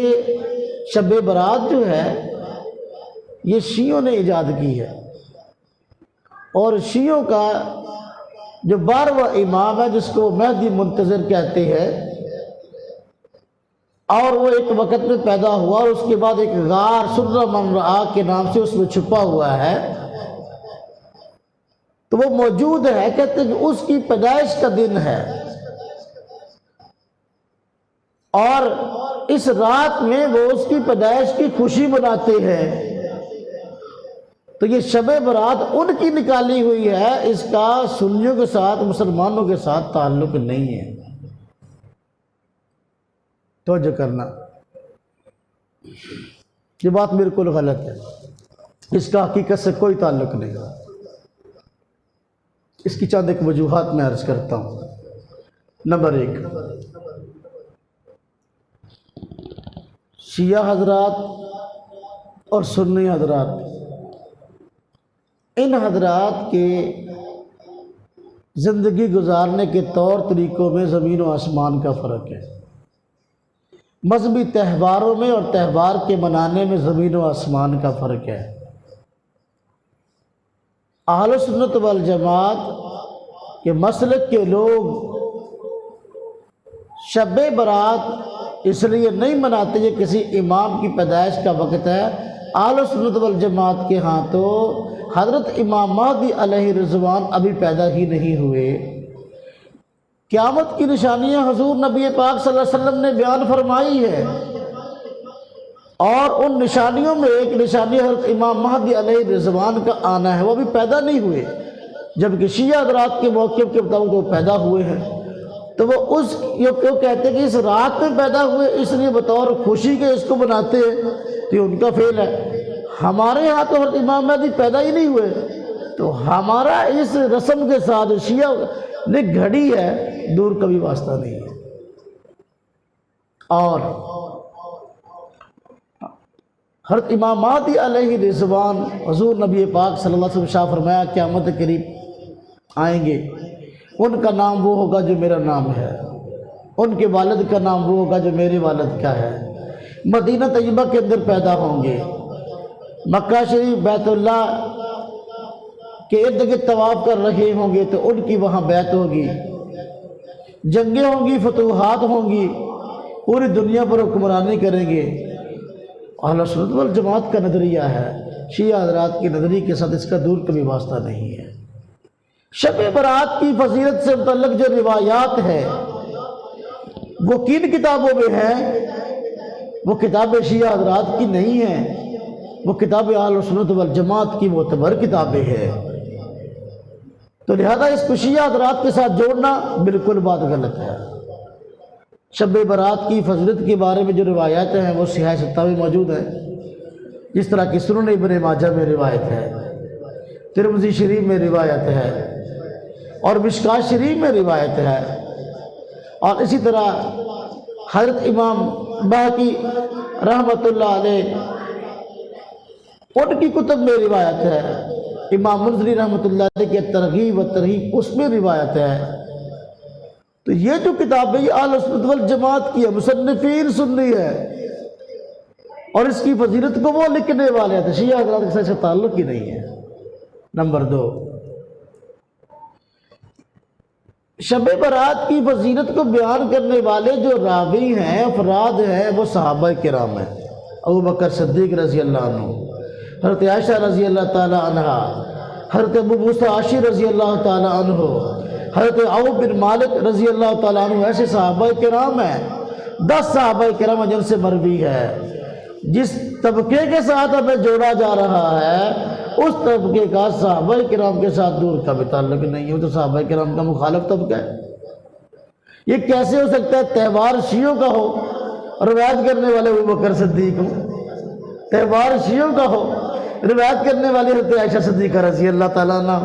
A: شب برات جو ہے یہ شیعوں نے ایجاد کی ہے، اور شیعوں کا جو 12واں امام ہے جس کو مہدی منتظر کہتے ہیں، اور وہ ایک وقت میں پیدا ہوا اور اس کے بعد ایک غار سرہ من رآ کے نام سے اس میں چھپا ہوا ہے، تو وہ موجود ہے، کہتے ہیں کہ اس کی پیدائش کا دن ہے، اور اس رات میں وہ اس کی پیدائش کی خوشی مناتے ہیں۔ تو یہ شب برات ان کی نکالی ہوئی ہے، اس کا سنیوں کے ساتھ، مسلمانوں کے ساتھ تعلق نہیں ہے۔ توجہ کرنا، یہ بات بالکل غلط ہے، اس کا حقیقت سے کوئی تعلق نہیں ہے۔ اس کی چند ایک وجوہات میں عرض کرتا ہوں۔ نمبر 1، شیعہ حضرات اور سنی حضرات، ان حضرات کے زندگی گزارنے کے طور طریقوں میں زمین و آسمان کا فرق ہے، مذہبی تہواروں میں اور تہوار کے منانے میں زمین و آسمان کا فرق ہے۔ اہل سنت والجماعت کے مسلک کے لوگ شب برات اس لیے نہیں مناتے یہ کسی امام کی پیدائش کا وقت ہے۔ اہل سنت والجماعت کے ہاں تو حضرت امام مہدی علیہ رضوان ابھی پیدا ہی نہیں ہوئے۔ قیامت کی نشانیاں حضور نبی پاک صلی اللہ علیہ وسلم نے بیان فرمائی ہے، اور ان نشانیوں میں ایک نشانی حضرت امام مہدی علیہ رضوان کا آنا ہے، وہ ابھی پیدا نہیں ہوئے، جبکہ شیعہ حضرات کے موقف کے مطابق وہ پیدا ہوئے ہیں۔ تو وہ کیوں کہتے ہیں کہ اس رات میں پیدا ہوئے، اس لیے بطور خوشی کے اس کو مناتے ہیں، تو یہ ان کا فعل ہے۔ ہمارے ہاں تو حضرت امام مہدی پیدا ہی نہیں ہوئے، تو ہمارا اس رسم کے ساتھ شیعہ نے گھڑی ہے، دور کبھی واسطہ نہیں ہے۔ اور حضرت امام مہدی علیہ رضوان حضور نبی پاک صلی اللہ علیہ وسلم شاہ فرمایا قیامت قریب آئیں گے، ان کا نام وہ ہوگا جو میرا نام ہے، ان کے والد کا نام وہ ہوگا جو میرے والد کا ہے، مدینہ طیبہ کے اندر پیدا ہوں گے، مکہ شریف بیت اللہ کے ارد گرد طواف کر رہے ہوں گے تو ان کی وہاں بیعت ہوگی، جنگیں ہوں گی، فتوحات ہوں گی، پوری دنیا پر حکمرانی کریں گے۔ اہل سنت والجماعت کا نظریہ ہے، شیعہ حضرات کے نظریے کے ساتھ اس کا دور کبھی واسطہ نہیں ہے۔ شب برات کی فضیلت سے متعلق جو روایات ہے وہ کن کتابوں میں ہیں؟ وہ کتابیں شیعہ حضرات کی نہیں ہیں، وہ کتابیں اہل سنت والجماعت کی معتبر کتابیں ہیں۔ تو لہذا اس کو شیعہ حضرات کے ساتھ جوڑنا بالکل بات غلط ہے۔ شب برات کی فضیلت کے بارے میں جو روایات ہیں وہ صحیح ستہ میں موجود ہیں، جس طرح کہ سنن ابن ماجہ میں روایت ہے، ترمذی شریف میں روایت ہے اور مشکاۃ شریف میں روایت ہے، اور اسی طرح حضرت امام بہقی رحمۃ اللہ علیہ ان کی کتب میں روایت ہے، امام منذری رحمۃ اللہ علیہ کے ترغیب و ترہیب اس میں روایت ہے۔ تو یہ جو کتاب ہے یہ اہل سنت والجماعت کی ہے، مصنفین سنی ہے، اور اس کی فضیلت کو وہ لکھنے والے ہیں، شیعہ حضرات کے ساتھ تعلق ہی نہیں ہے۔ نمبر 2، شب برات کی فضیلت کو بیان کرنے والے جو راوی ہیں، افراد ہیں، وہ صحابہ کرام ہیں۔ ابو بکر صدیق رضی اللہ عنہ، حضرت عائشہ رضی اللہ تعالی عنہ، حضرت ابو موسیٰ عاشری رضی اللہ تعالی عنہ، حضرت عوف بن مالک رضی اللہ تعالی عنہ، ایسے صحابہ کرام ہیں۔ 10 صحابہ کرام جن سے مروی ہے۔ جس طبقے کے ساتھ ہمیں جوڑا جا رہا ہے اس طبقے کا صحابہ کرام کے ساتھ دور کا بھی تعلق نہیں ہے، وہ تو صحابہ کرام کا مخالف طبقہ ہے۔ یہ کیسے ہو سکتا ہے تہوار شیعوں کا ہو روایت کرنے والے ابو بکر صدیق ہوں، تہوار شیعوں کا ہو روایت کرنے والی حضرت عائشہ صدیقہ رضی اللہ تعالیٰ عنہ،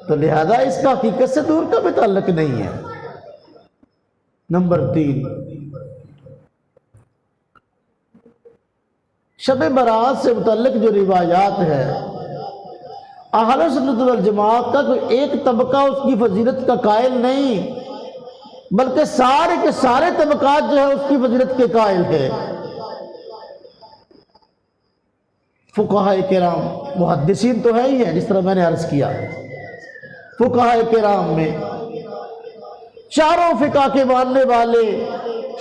A: تو لہذا اس کا حقیقت سے دور کا بھی تعلق نہیں ہے۔ نمبر 3، شب برات سے متعلق جو روایات ہے، اہل سنت والجماعت کا کوئی ایک طبقہ اس کی فضیلت کا قائل نہیں، بلکہ سارے کے سارے طبقات جو ہے اس کی فضیلت کے قائل ہے۔ فقہاء کرام، محدثین تو ہے ہی ہیں، جس طرح میں نے عرض کیا، فقہاء کرام میں چاروں فقہ کے ماننے والے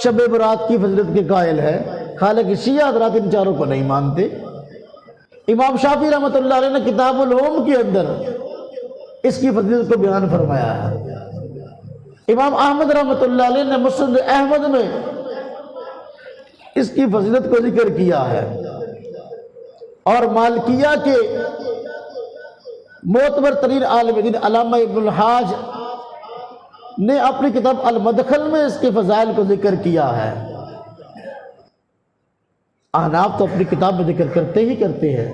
A: شب برات کی فضیلت کے قائل ہے، حالانکہ شیعہ حضرات ان چاروں کو نہیں مانتے۔ امام شافعی رحمۃ اللہ علیہ نے کتاب العلوم کے اندر اس کی فضیلت کو بیان فرمایا ہے۔ امام احمد رحمۃ اللہ علیہ نے مسند احمد میں اس کی فضیلت کو ذکر کیا ہے، اور مالکیہ کے معتبر ترین عالم دین علامہ ابن الحاج نے اپنی کتاب المدخل میں اس کے فضائل کو ذکر کیا ہے۔ احناف تو اپنی کتاب میں ذکر کرتے ہی کرتے ہیں۔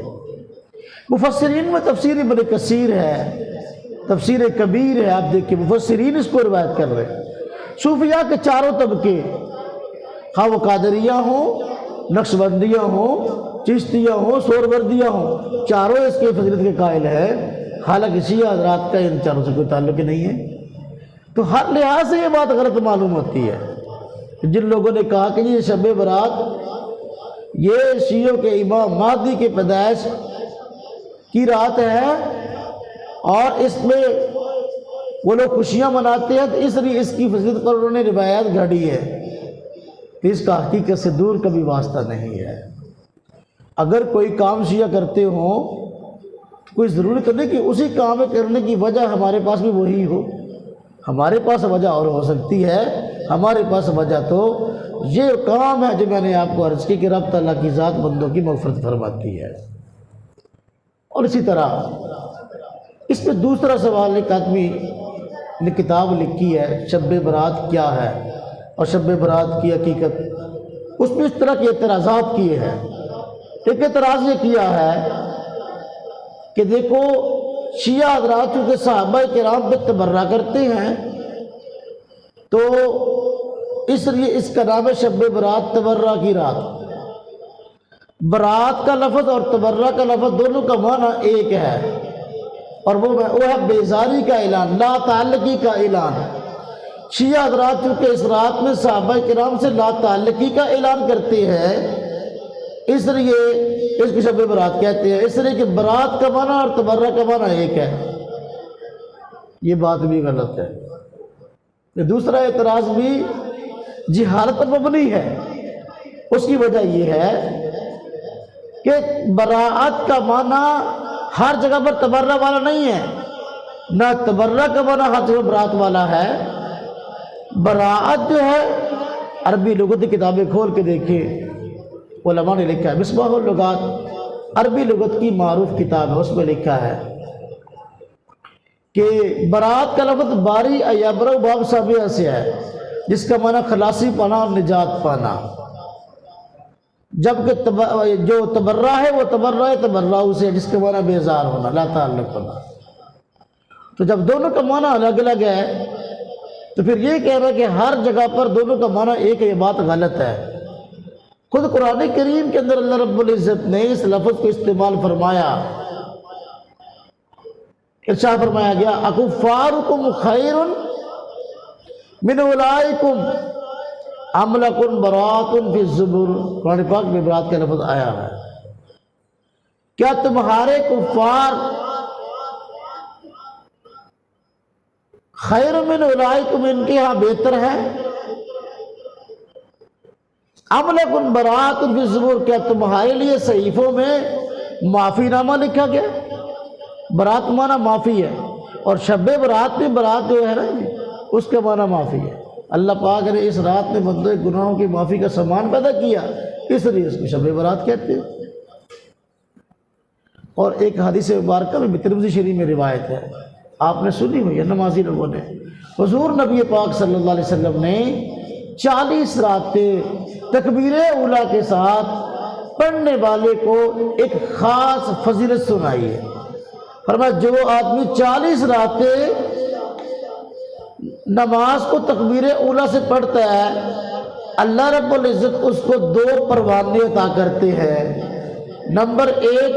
A: مفسرین میں تفسیر ابن کثیر ہے، تفسیر کبیر ہے، آپ دیکھیں مفسرین اس کو روایت کر رہے ہیں۔ صوفیاء کے چاروں طبقے، خواہ وہ قادریہ ہوں، نقشبندیہ ہوں، چشتیہ ہوں، سہروردیہ ہوں، چاروں اس کے فضیلت کے قائل ہے، حالانکہ شیعہ حضرات کا ان چاروں سے کوئی تعلق ہی نہیں ہے۔ تو ہر لحاظ سے یہ بات غلط معلوم ہوتی ہے۔ جن لوگوں نے کہا کہ یہ شب برات یہ شیعوں کے امام مہدی کی پیدائش کی رات ہے اور اس میں وہ لوگ خوشیاں مناتے ہیں، تو اس لیے اس کی فضیلت پر انہوں نے روایات گھڑی ہے، تو اس کا حقیقت سے دور کا بھی واسطہ نہیں ہے۔ اگر کوئی کام شیعہ کرتے ہوں تو کوئی ضروری تو نہیں کہ اسی کام کرنے کی وجہ ہمارے پاس بھی وہی ہو، ہمارے پاس وجہ اور ہو سکتی ہے۔ ہمارے پاس وجہ تو یہ کام ہے جو میں نے آپ کو عرض کی کہ رب تعالیٰ کی ذات بندوں کی مغفرت فرماتی ہے۔ اور اسی طرح اس میں دوسرا سوال ایک آدمی نے کتاب لکھی ہے شب برات کیا ہے اور شب برات کی حقیقت، اس میں اس طرح کے اعتراضات کیے ہیں۔ ایک اعتراض یہ کیا ہے کہ دیکھو شیعہ حضرات چونکہ صحابہ کرام پہ تبرہ کرتے ہیں تو اس لیے اس کا نام ہے شب برات، تبرہ کی رات۔ برات کا لفظ اور تبرہ کا لفظ دونوں کا معنی ایک ہے، اور وہ ہے بیزاری کا اعلان، لا تعلقی کا اعلان۔ شیعہ حضرات چونکہ اس رات میں صحابہ کرام سے لا تعلقی کا اعلان کرتے ہیں، اس لیے اس کو شب برات کہتے ہیں، اس لیے کہ برات کا معنی اور تبرہ کا معنی ایک ہے۔ یہ بات بھی غلط ہے۔ دوسرا اعتراض بھی جہالت پر مبنی ہے۔ اس کی وجہ یہ ہے کہ براءت کا معنی ہر جگہ پر تبرہ والا نہیں ہے، نہ تبرہ کا معنی ہر جگہ برات والا ہے۔ براءت جو ہے عربی لغت کی کتابیں کھول کے دیکھیں، علماء نے لکھا ہے، مصباح اللغات عربی لغت کی معروف کتاب ہے، اس میں لکھا ہے کہ برات کا لفظ باری یبرأ باب سابعہ سے ہے، جس کا معنی خلاصی پانا اور نجات پانا۔ جبکہ جو تبرہ ہے وہ تبرہ سے جس کے معنی بیزار ہونا، لا تعلق ہونا۔ تو جب دونوں کا معنی الگ الگ ہے تو پھر یہ کہہ رہا ہے کہ ہر جگہ پر دونوں کا معنی ایک ہے، یہ بات غلط ہے۔ خود قرآن کریم کے اندر اللہ رب العزت نے اس لفظ کو استعمال فرمایا، ارشاد فرمایا گیا اکفارکم خیر من اولئکم ام لکم براۃ فی الزبر۔ قرآن پاک میں برات کا لفظ آیا ہے، کیا تمہارے کفار خیر من اولئکم ان کے ہاں بہتر ہے؟ ام لکم براۃ فی الزبر، کیا تمہارے لیے صحیفوں میں معافی نامہ لکھا گیا؟ برات معنی معافی ہے، اور شب برات میں برات جو ہے نا اس کا معنی معافی ہے۔ اللہ پاک نے اس رات میں بندوں کے گناہوں کی معافی کا سامان پیدا کیا، اس لیے اس کو شب برات کہتے ہیں۔ اور ایک حدیث مبارکہ میں ترمذی شریف میں روایت ہے، آپ نے سنی ہوئی ہے نمازی لوگوں نے، حضور نبی پاک صلی اللہ علیہ وسلم نے 40 راتیں تکبیر اولیٰ کے ساتھ پڑھنے والے کو ایک خاص فضیلت سنائی ہے۔ فرمایا جو آدمی 40 راتیں نماز کو تکبیر اولیٰ سے پڑھتا ہے، اللہ رب العزت اس کو 2 پروانے عطا کرتے ہیں۔ نمبر 1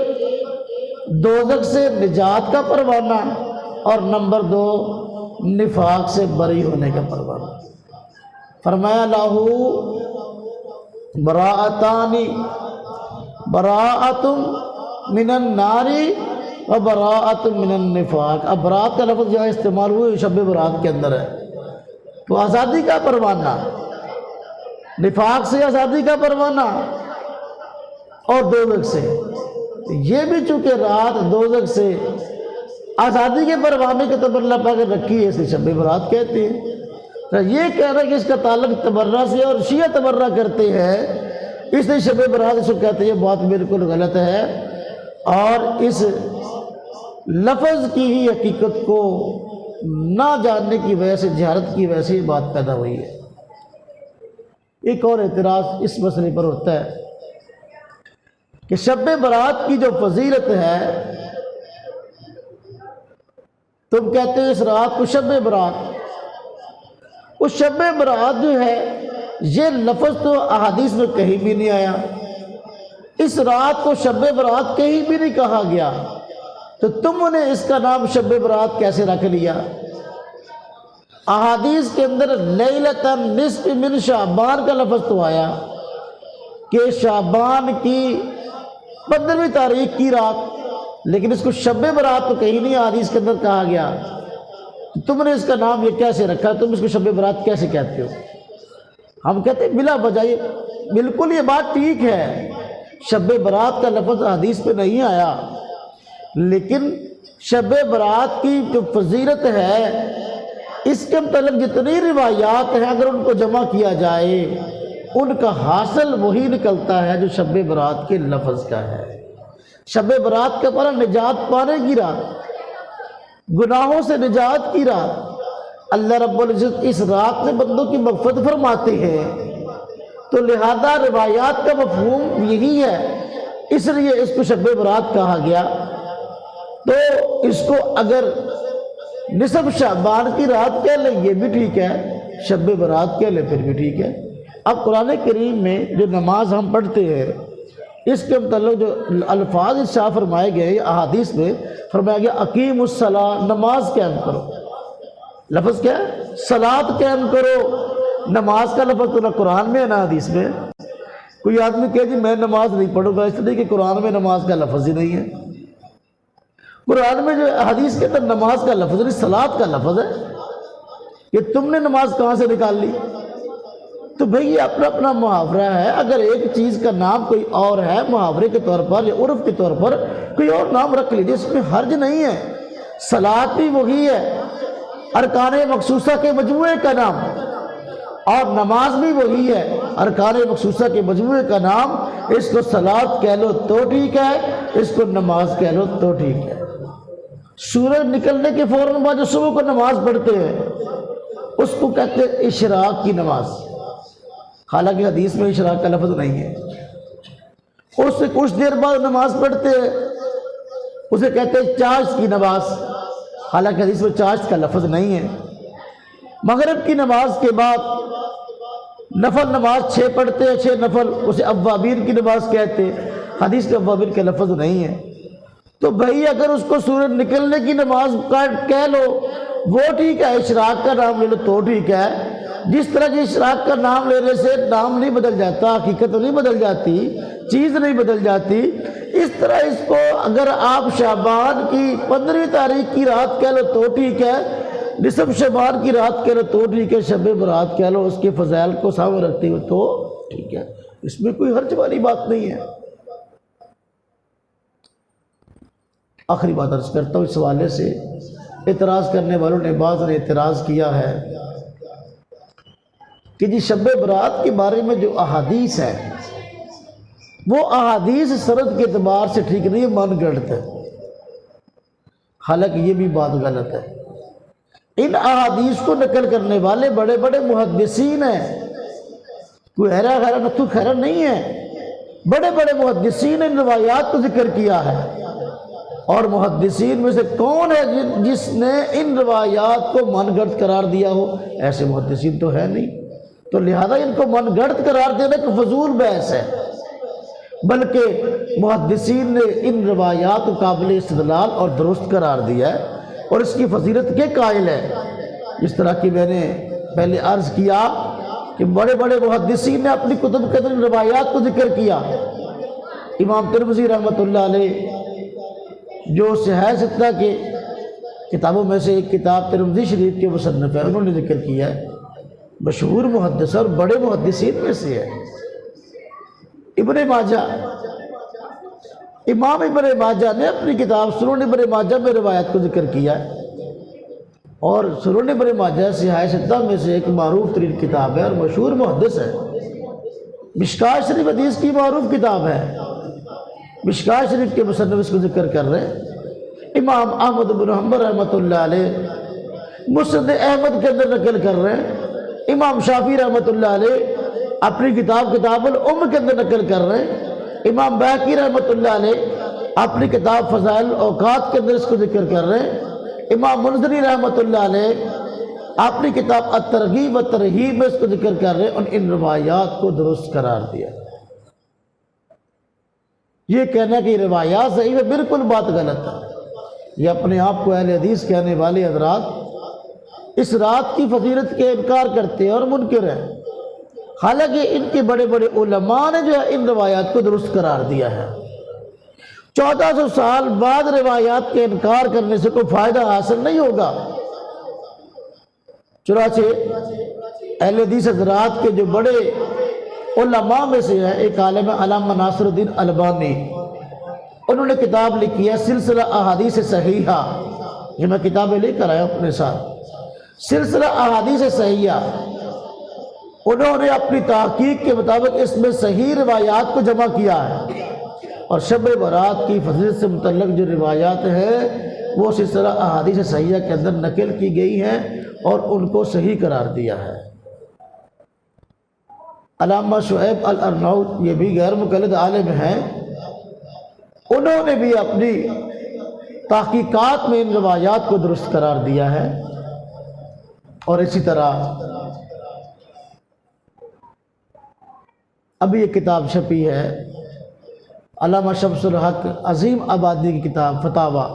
A: دوزخ سے نجات کا پروانہ، اور نمبر 2 نفاق سے بری ہونے کا پروانہ۔ فرمایا لہو براءتانی، براءت من النار و براءت من النفاق۔ اب برات کا لفظ جہاں استعمال ہوئے شب برات کے اندر ہے، تو آزادی کا پروانہ، نفاق سے آزادی کا پروانہ، اور دوزخ سے۔ یہ بھی چونکہ رات دوزخ سے آزادی کے پروانے کے طور اللہ پاک نے رکھی ہے، اس لیے شب برات کہتے ہیں۔ تو یہ کہہ رہا ہے کہ اس کا تعلق تبرہ سے، اور شیعہ تبرہ کرتے ہیں اس لیے شب برات اس کو کہتے ہیں، یہ بات بالکل غلط ہے، اور اس لفظ کی ہی حقیقت کو نہ جاننے کی وجہ سے، جہالت کی وجہ سے یہ بات پیدا ہوئی ہے۔ ایک اور اعتراض اس مسئلے پر ہوتا ہے کہ شب برات کی جو فضیلت ہے، تم کہتے ہیں اس رات کو شب برات، اس شب برات جو ہے یہ لفظ تو احادیث میں کہیں بھی نہیں آیا، اس رات کو شب برات کہیں بھی نہیں کہا گیا، تو تم نے اس کا نام شب برات کیسے رکھ لیا؟ احادیث کے اندر لیلۃ النصف من شعبان کا لفظ تو آیا کہ شعبان کی 15ویں تاریخ کی رات، لیکن اس کو شب برات تو کہیں نہیں حدیث کے اندر کہا گیا، تم نے اس کا نام یہ کیسے رکھا؟ تم اس کو شب برات کیسے کہتے ہو؟ ہم کہتے ہیں بلا وجہ، بالکل یہ بات ٹھیک ہے، شب برات کا لفظ حدیث پہ نہیں آیا، لیکن شب برات کی جو فضیلت ہے اس کے متعلق جتنی روایات ہیں اگر ان کو جمع کیا جائے ان کا حاصل وہی نکلتا ہے جو شب برات کے لفظ کا ہے۔ شب برات کا معنی نجات پانے کی رات، گناہوں سے نجات کی رات۔ اللہ رب العزت اس رات میں بندوں کی مغفرت فرماتے ہیں، تو لہذا روایات کا مفہوم یہی ہے، اس لیے اس کو شب برات کہا گیا۔ تو اس کو اگر نصف شعبان کی رات کہہ لیں یہ بھی ٹھیک ہے، شب برات کہہ لیں پھر بھی ٹھیک ہے۔ اب قرآن کریم میں جو نماز ہم پڑھتے ہیں اس کے متعلق جو الفاظ ارشاد فرمائے گئے، احادیث میں فرمایا گیا اقیم الصلاۃ، نماز قائم کرو۔ لفظ کیا ہے؟ صلاۃ قائم کرو۔ نماز کا لفظ تو نہ قرآن میں ہے نہ حدیث میں۔ کوئی آدمی کہے جی میں نماز نہیں پڑھوں گا، اس لیے کہ قرآن میں نماز کا لفظ ہی نہیں ہے۔ قرآن میں جو حدیث کے اندر نماز کا لفظ نہیں، صلاۃ کا لفظ ہے، یہ تم نے نماز کہاں سے نکال لی؟ تو بھئی یہ اپنا اپنا محاورہ ہے، اگر ایک چیز کا نام کوئی اور ہے محاورے کے طور پر یا عرف کے طور پر کوئی اور نام رکھ لیجیے، اس میں حرج نہیں ہے۔ صلاۃ بھی وہی ہے، ارکان مخصوصہ کے مجموعے کا نام، اور نماز بھی وہی ہے، ارکان مخصوصہ کے مجموعے کا نام۔ اس کو صلاۃ کہہ لو تو ٹھیک ہے، اس کو نماز کہہ لو تو ٹھیک ہے۔ سورج نکلنے کے فوراً بعد جو صبح کو نماز پڑھتے ہیں اس کو کہتے ہیں اشراق کی نماز، حالانکہ حدیث میں اشراق کا لفظ نہیں ہے۔ اس سے کچھ دیر بعد نماز پڑھتے ہیں، اسے کہتے ہیں چاشت کی نماز، حالانکہ حدیث میں چاشت کا لفظ نہیں ہے۔ مغرب کی نماز کے بعد نفل نماز 6 پڑھتے ہیں، 6 نفل، اسے اوابین کی نماز کہتے ہیں، حدیث میں اوابین کا لفظ نہیں ہے۔ تو بھائی اگر اس کو سورج نکلنے کی نماز کہہ لو وہ ٹھیک ہے، اشراق کا نام لے لو تو ٹھیک ہے، جس طرح کہ اشراق کا نام لینے سے نام نہیں بدل جاتا، حقیقت نہیں بدل جاتی، چیز نہیں بدل جاتی، اس طرح اس کو اگر آپ شعبان کی 15 تاریخ کی رات کہہ لو تو ٹھیک ہے، نصف شعبان کی رات کہہ لو تو ٹھیک ہے، شب برات کہہ لو اس کے فضائل کو سامنے رکھتے ہوئے تو ٹھیک ہے، اس میں کوئی حرج والی بات نہیں ہے۔ آخری بات عرض کرتا ہوں، اس حوالے سے اعتراض کرنے والوں نے بعض نے اعتراض کیا ہے کہ جی شب برات کے بارے میں جو احادیث ہے وہ احادیث سند کے اعتبار سے ٹھیک نہیں ہے، من گڑت ہے۔ حالانکہ یہ بھی بات غلط ہے، ان احادیث کو نقل کرنے والے بڑے بڑے محدثین ہیں، کوئی حیرہ خیرہ نتو خیرہ نہیں ہے، بڑے بڑے محدثین نے ان روایات کو ذکر کیا ہے، اور محدثین میں سے کون ہے جس نے ان روایات کو من گڑت قرار دیا ہو؟ ایسے محدثین تو ہے نہیں، تو لہذا ان کو من گڑت قرار دینا ایک فضول بحث ہے، بلکہ محدثین نے ان روایات کو قابل استدلال اور درست قرار دیا ہے اور اس کی فضیلت کے قائل ہے۔ جس طرح کہ میں نے پہلے عرض کیا کہ بڑے بڑے محدثین نے اپنی کتب کے اندر ان روایات کو ذکر کیا۔ امام ترمذی رحمۃ اللہ علیہ جو صحیح ستہ کے کتابوں میں سے ایک کتاب ترمذی شریف کے مصنف ہے، انہوں نے ذکر کیا ہے، مشہور محدث اور بڑے محدثین میں سے ہے۔ ابن ماجہ، امام ابن ماجہ نے اپنی کتاب سنن ابن ماجہ میں روایت کو ذکر کیا ہے، اور سنن ابن ماجہ صحیح ستہ میں سے ایک معروف ترین کتاب ہے اور مشہور محدث ہے۔ مشکوٰۃ شریف حدیث کی معروف کتاب ہے، مشکوٰۃ شریف کے مصنف اس کو ذکر کر رہے ہیں۔ امام احمد بن حنبل رحمۃ اللہ علیہ مسند احمد کے اندر نقل کر رہے ہیں۔ امام شافعی رحمۃ اللہ علیہ اپنی کتاب کتاب الام کے اندر نقل کر رہے ہیں۔ امام بہقی رحمۃ اللہ علیہ اپنی کتاب فضائل الاوقات کے اندر اس کو ذکر کر رہے ہیں۔ امام منذری رحمۃ اللہ علیہ اپنی کتاب الترغیب والترہیب میں اس کو ذکر کر رہے ہیں، اور ان روایات کو درست قرار دیا۔ یہ کہنا کہ روایات صحیح ہے، بالکل بات غلط ہے۔ یہ اپنے آپ کو اہل حدیث کہنے والے حضرات اس رات کی فضیلت کے انکار کرتے ہیں اور منکر ہیں، حالانکہ ان کے بڑے بڑے علماء نے جو ہے ان روایات کو درست قرار دیا ہے۔ 1400 سال بعد روایات کے انکار کرنے سے کوئی فائدہ حاصل نہیں ہوگا۔ چنانچہ اہل حدیث حضرات کے جو بڑے علماء میں سے ہے ایک عالم علامہ ناصر الدین البانی، انہوں نے کتاب لکھی ہے سلسلہ احادیث صحیحہ، یہ میں کتابیں لے کر آیا اپنے ساتھ، سلسلہ احادیث صحیحہ۔ انہوں نے اپنی تحقیق کے مطابق اس میں صحیح روایات کو جمع کیا ہے، اور شب برات کی فضیلت سے متعلق جو روایات ہیں وہ سلسلہ احادیث صحیحہ کے اندر نقل کی گئی ہیں اور ان کو صحیح قرار دیا ہے۔ علامہ شعیب الارناؤط، یہ بھی غیر مقلد عالم ہیں، انہوں نے بھی اپنی تحقیقات میں ان روایات کو درست قرار دیا ہے۔ اور اسی طرح ابھی یہ کتاب چھپی ہے علامہ شمس الحق عظیم آبادی کی کتاب فتاویٰ،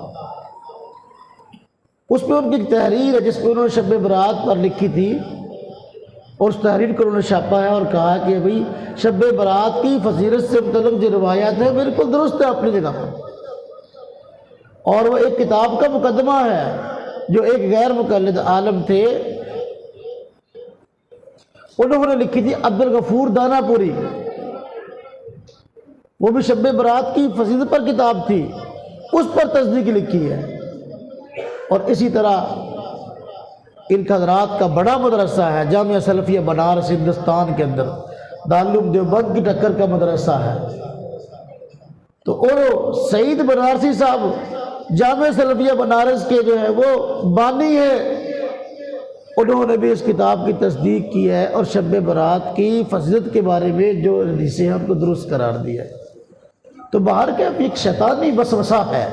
A: اس میں ان کی ایک تحریر ہے جس میں انہوں نے شب برات پر لکھی تھی، اور اس تحریر کو انہوں نے چھاپا ہے اور کہا کہ بھئی شب برات کی فضیلت سے متعلق جو روایات ہیں بالکل درست ہے اپنی جگہ پر۔ اور وہ ایک کتاب کا مقدمہ ہے جو ایک غیر مقلد عالم تھے، انہوں نے لکھی تھی عبدالغفور دانہ پوری، وہ بھی شب برات کی فضیلت پر کتاب تھی، اس پر تصدیق لکھی ہے۔ اور اسی طرح ان حضرات کا بڑا مدرسہ ہے جامعہ سلفیہ بنارس ہندوستان کے اندر، دارالعلوم دیوبند کی ٹکر کا مدرسہ ہے۔ تو وہ سعید بنارسی صاحب جامعہ سلفیہ بنارس کے جو ہے وہ بانی ہے، انہوں نے بھی اس کتاب کی تصدیق کی ہے اور شب برات کی فضیلت کے بارے میں جو حدیثیں ہیں ان کو درست قرار دیا ہے۔ تو باہر کا ایک شیطانی وسوسہ ہے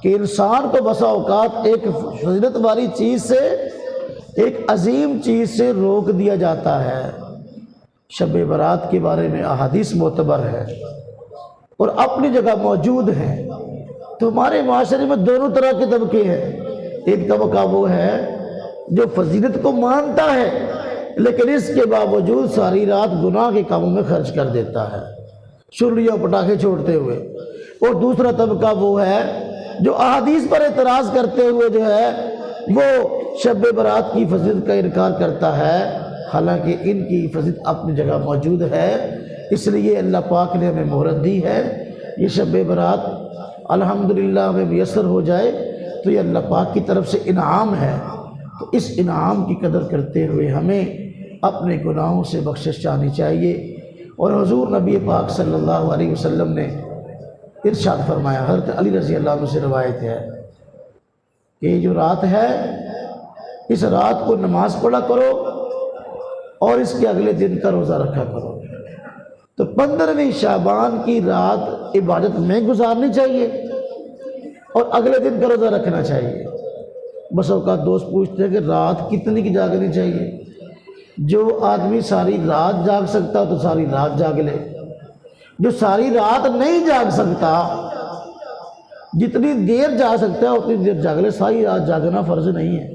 A: کہ انسان کو بسا اوقات ایک فضیلت والی چیز سے، ایک عظیم چیز سے روک دیا جاتا ہے۔ شب برات کے بارے میں احادیث معتبر ہے اور اپنی جگہ موجود ہیں۔ تو ہمارے معاشرے میں دونوں طرح کے طبقے ہیں۔ ایک طبقہ وہ ہے جو فضیلت کو مانتا ہے لیکن اس کے باوجود ساری رات گناہ کے کاموں میں خرچ کر دیتا ہے، چھریاں پٹاخے چھوڑتے ہوئے۔ اور دوسرا طبقہ وہ ہے جو احادیث پر اعتراض کرتے ہوئے جو ہے وہ شب برات کی فضیلت کا انکار کرتا ہے، حالانکہ ان کی فضیلت اپنی جگہ موجود ہے۔ اس لیے اللہ پاک نے ہمیں مہرت دی ہے، یہ شب برات الحمدللہ ہمیں میسر ہو جائے تو یہ اللہ پاک کی طرف سے انعام ہے۔ تو اس انعام کی قدر کرتے ہوئے ہمیں اپنے گناہوں سے بخشش چاہنی چاہیے۔ اور حضور نبی پاک صلی اللہ علیہ وسلم نے ارشاد فرمایا، حضرت علی رضی اللہ عنہ سے روایت ہے کہ یہ جو رات ہے اس رات کو نماز پڑھا کرو اور اس کے اگلے دن کا روزہ رکھا کرو۔ تو 15ویں شعبان کی رات عبادت میں گزارنی چاہیے اور اگلے دن کا روزہ رکھنا چاہیے۔ بس اوقات دوست پوچھتے ہیں کہ رات کتنی کی جاگنی چاہیے؟ جو آدمی ساری رات جاگ سکتا تو ساری رات جاگ لے، جو ساری رات نہیں جاگ سکتا جتنی دیر جاگ سکتا ہے اتنی دیر جاگ لے، ساری رات جاگنا فرض نہیں ہے۔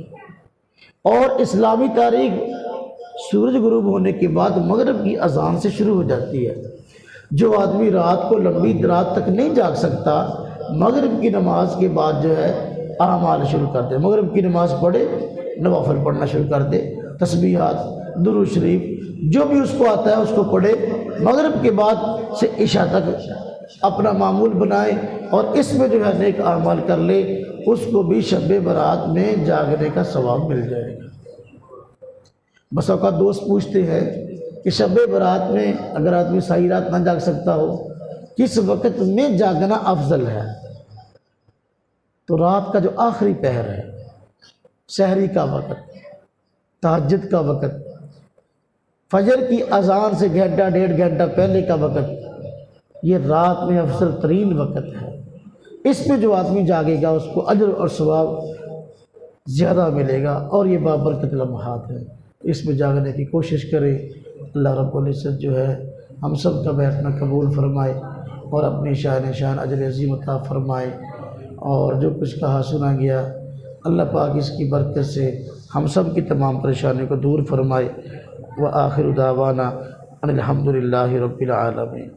A: اور اسلامی تاریخ سورج غروب ہونے کے بعد مغرب کی اذان سے شروع ہو جاتی ہے۔ جو آدمی رات کو لمبی رات تک نہیں جاگ سکتا مغرب کی نماز کے بعد جو ہے اعمال شروع کر دے، مغرب کی نماز پڑھے، نوافل پڑھنا شروع کر دے، تسبیحات، درود شریف جو بھی اس کو آتا ہے اس کو پڑھے، مغرب کے بعد سے عشاء تک اپنا معمول بنائے اور اس میں جو ہے نیک اعمال کر لے، اس کو بھی شب برات میں جاگنے کا ثواب مل جائے گا۔ بس اوقات دوست پوچھتے ہیں کہ شب برات میں اگر آدمی ساری رات نہ جاگ سکتا ہو کس وقت میں جاگنا افضل ہے؟ تو رات کا جو آخری پہر ہے، سحری کا وقت، تہجد کا وقت، فجر کی اذان سے گھنٹہ ڈیڑھ گھنٹہ پہلے کا وقت، یہ رات میں افضل ترین وقت ہے۔ اس میں جو آدمی جاگے گا اس کو اجر اور ثواب زیادہ ملے گا اور یہ بابرکت لمحات ہے۔ اس میں جاگنے کی کوشش کرے۔ اللہ رب العزت جو ہے ہم سب کا بیٹھنا قبول فرمائے اور اپنی شان شان اجر عظیم عطا فرمائے۔ اور جو کچھ کہا سنا گیا اللہ پاک اس کی برکت سے ہم سب کی تمام پریشانیوں کو دور فرمائے۔ وآخر دعوانا ان الحمد للہ رب العالمین۔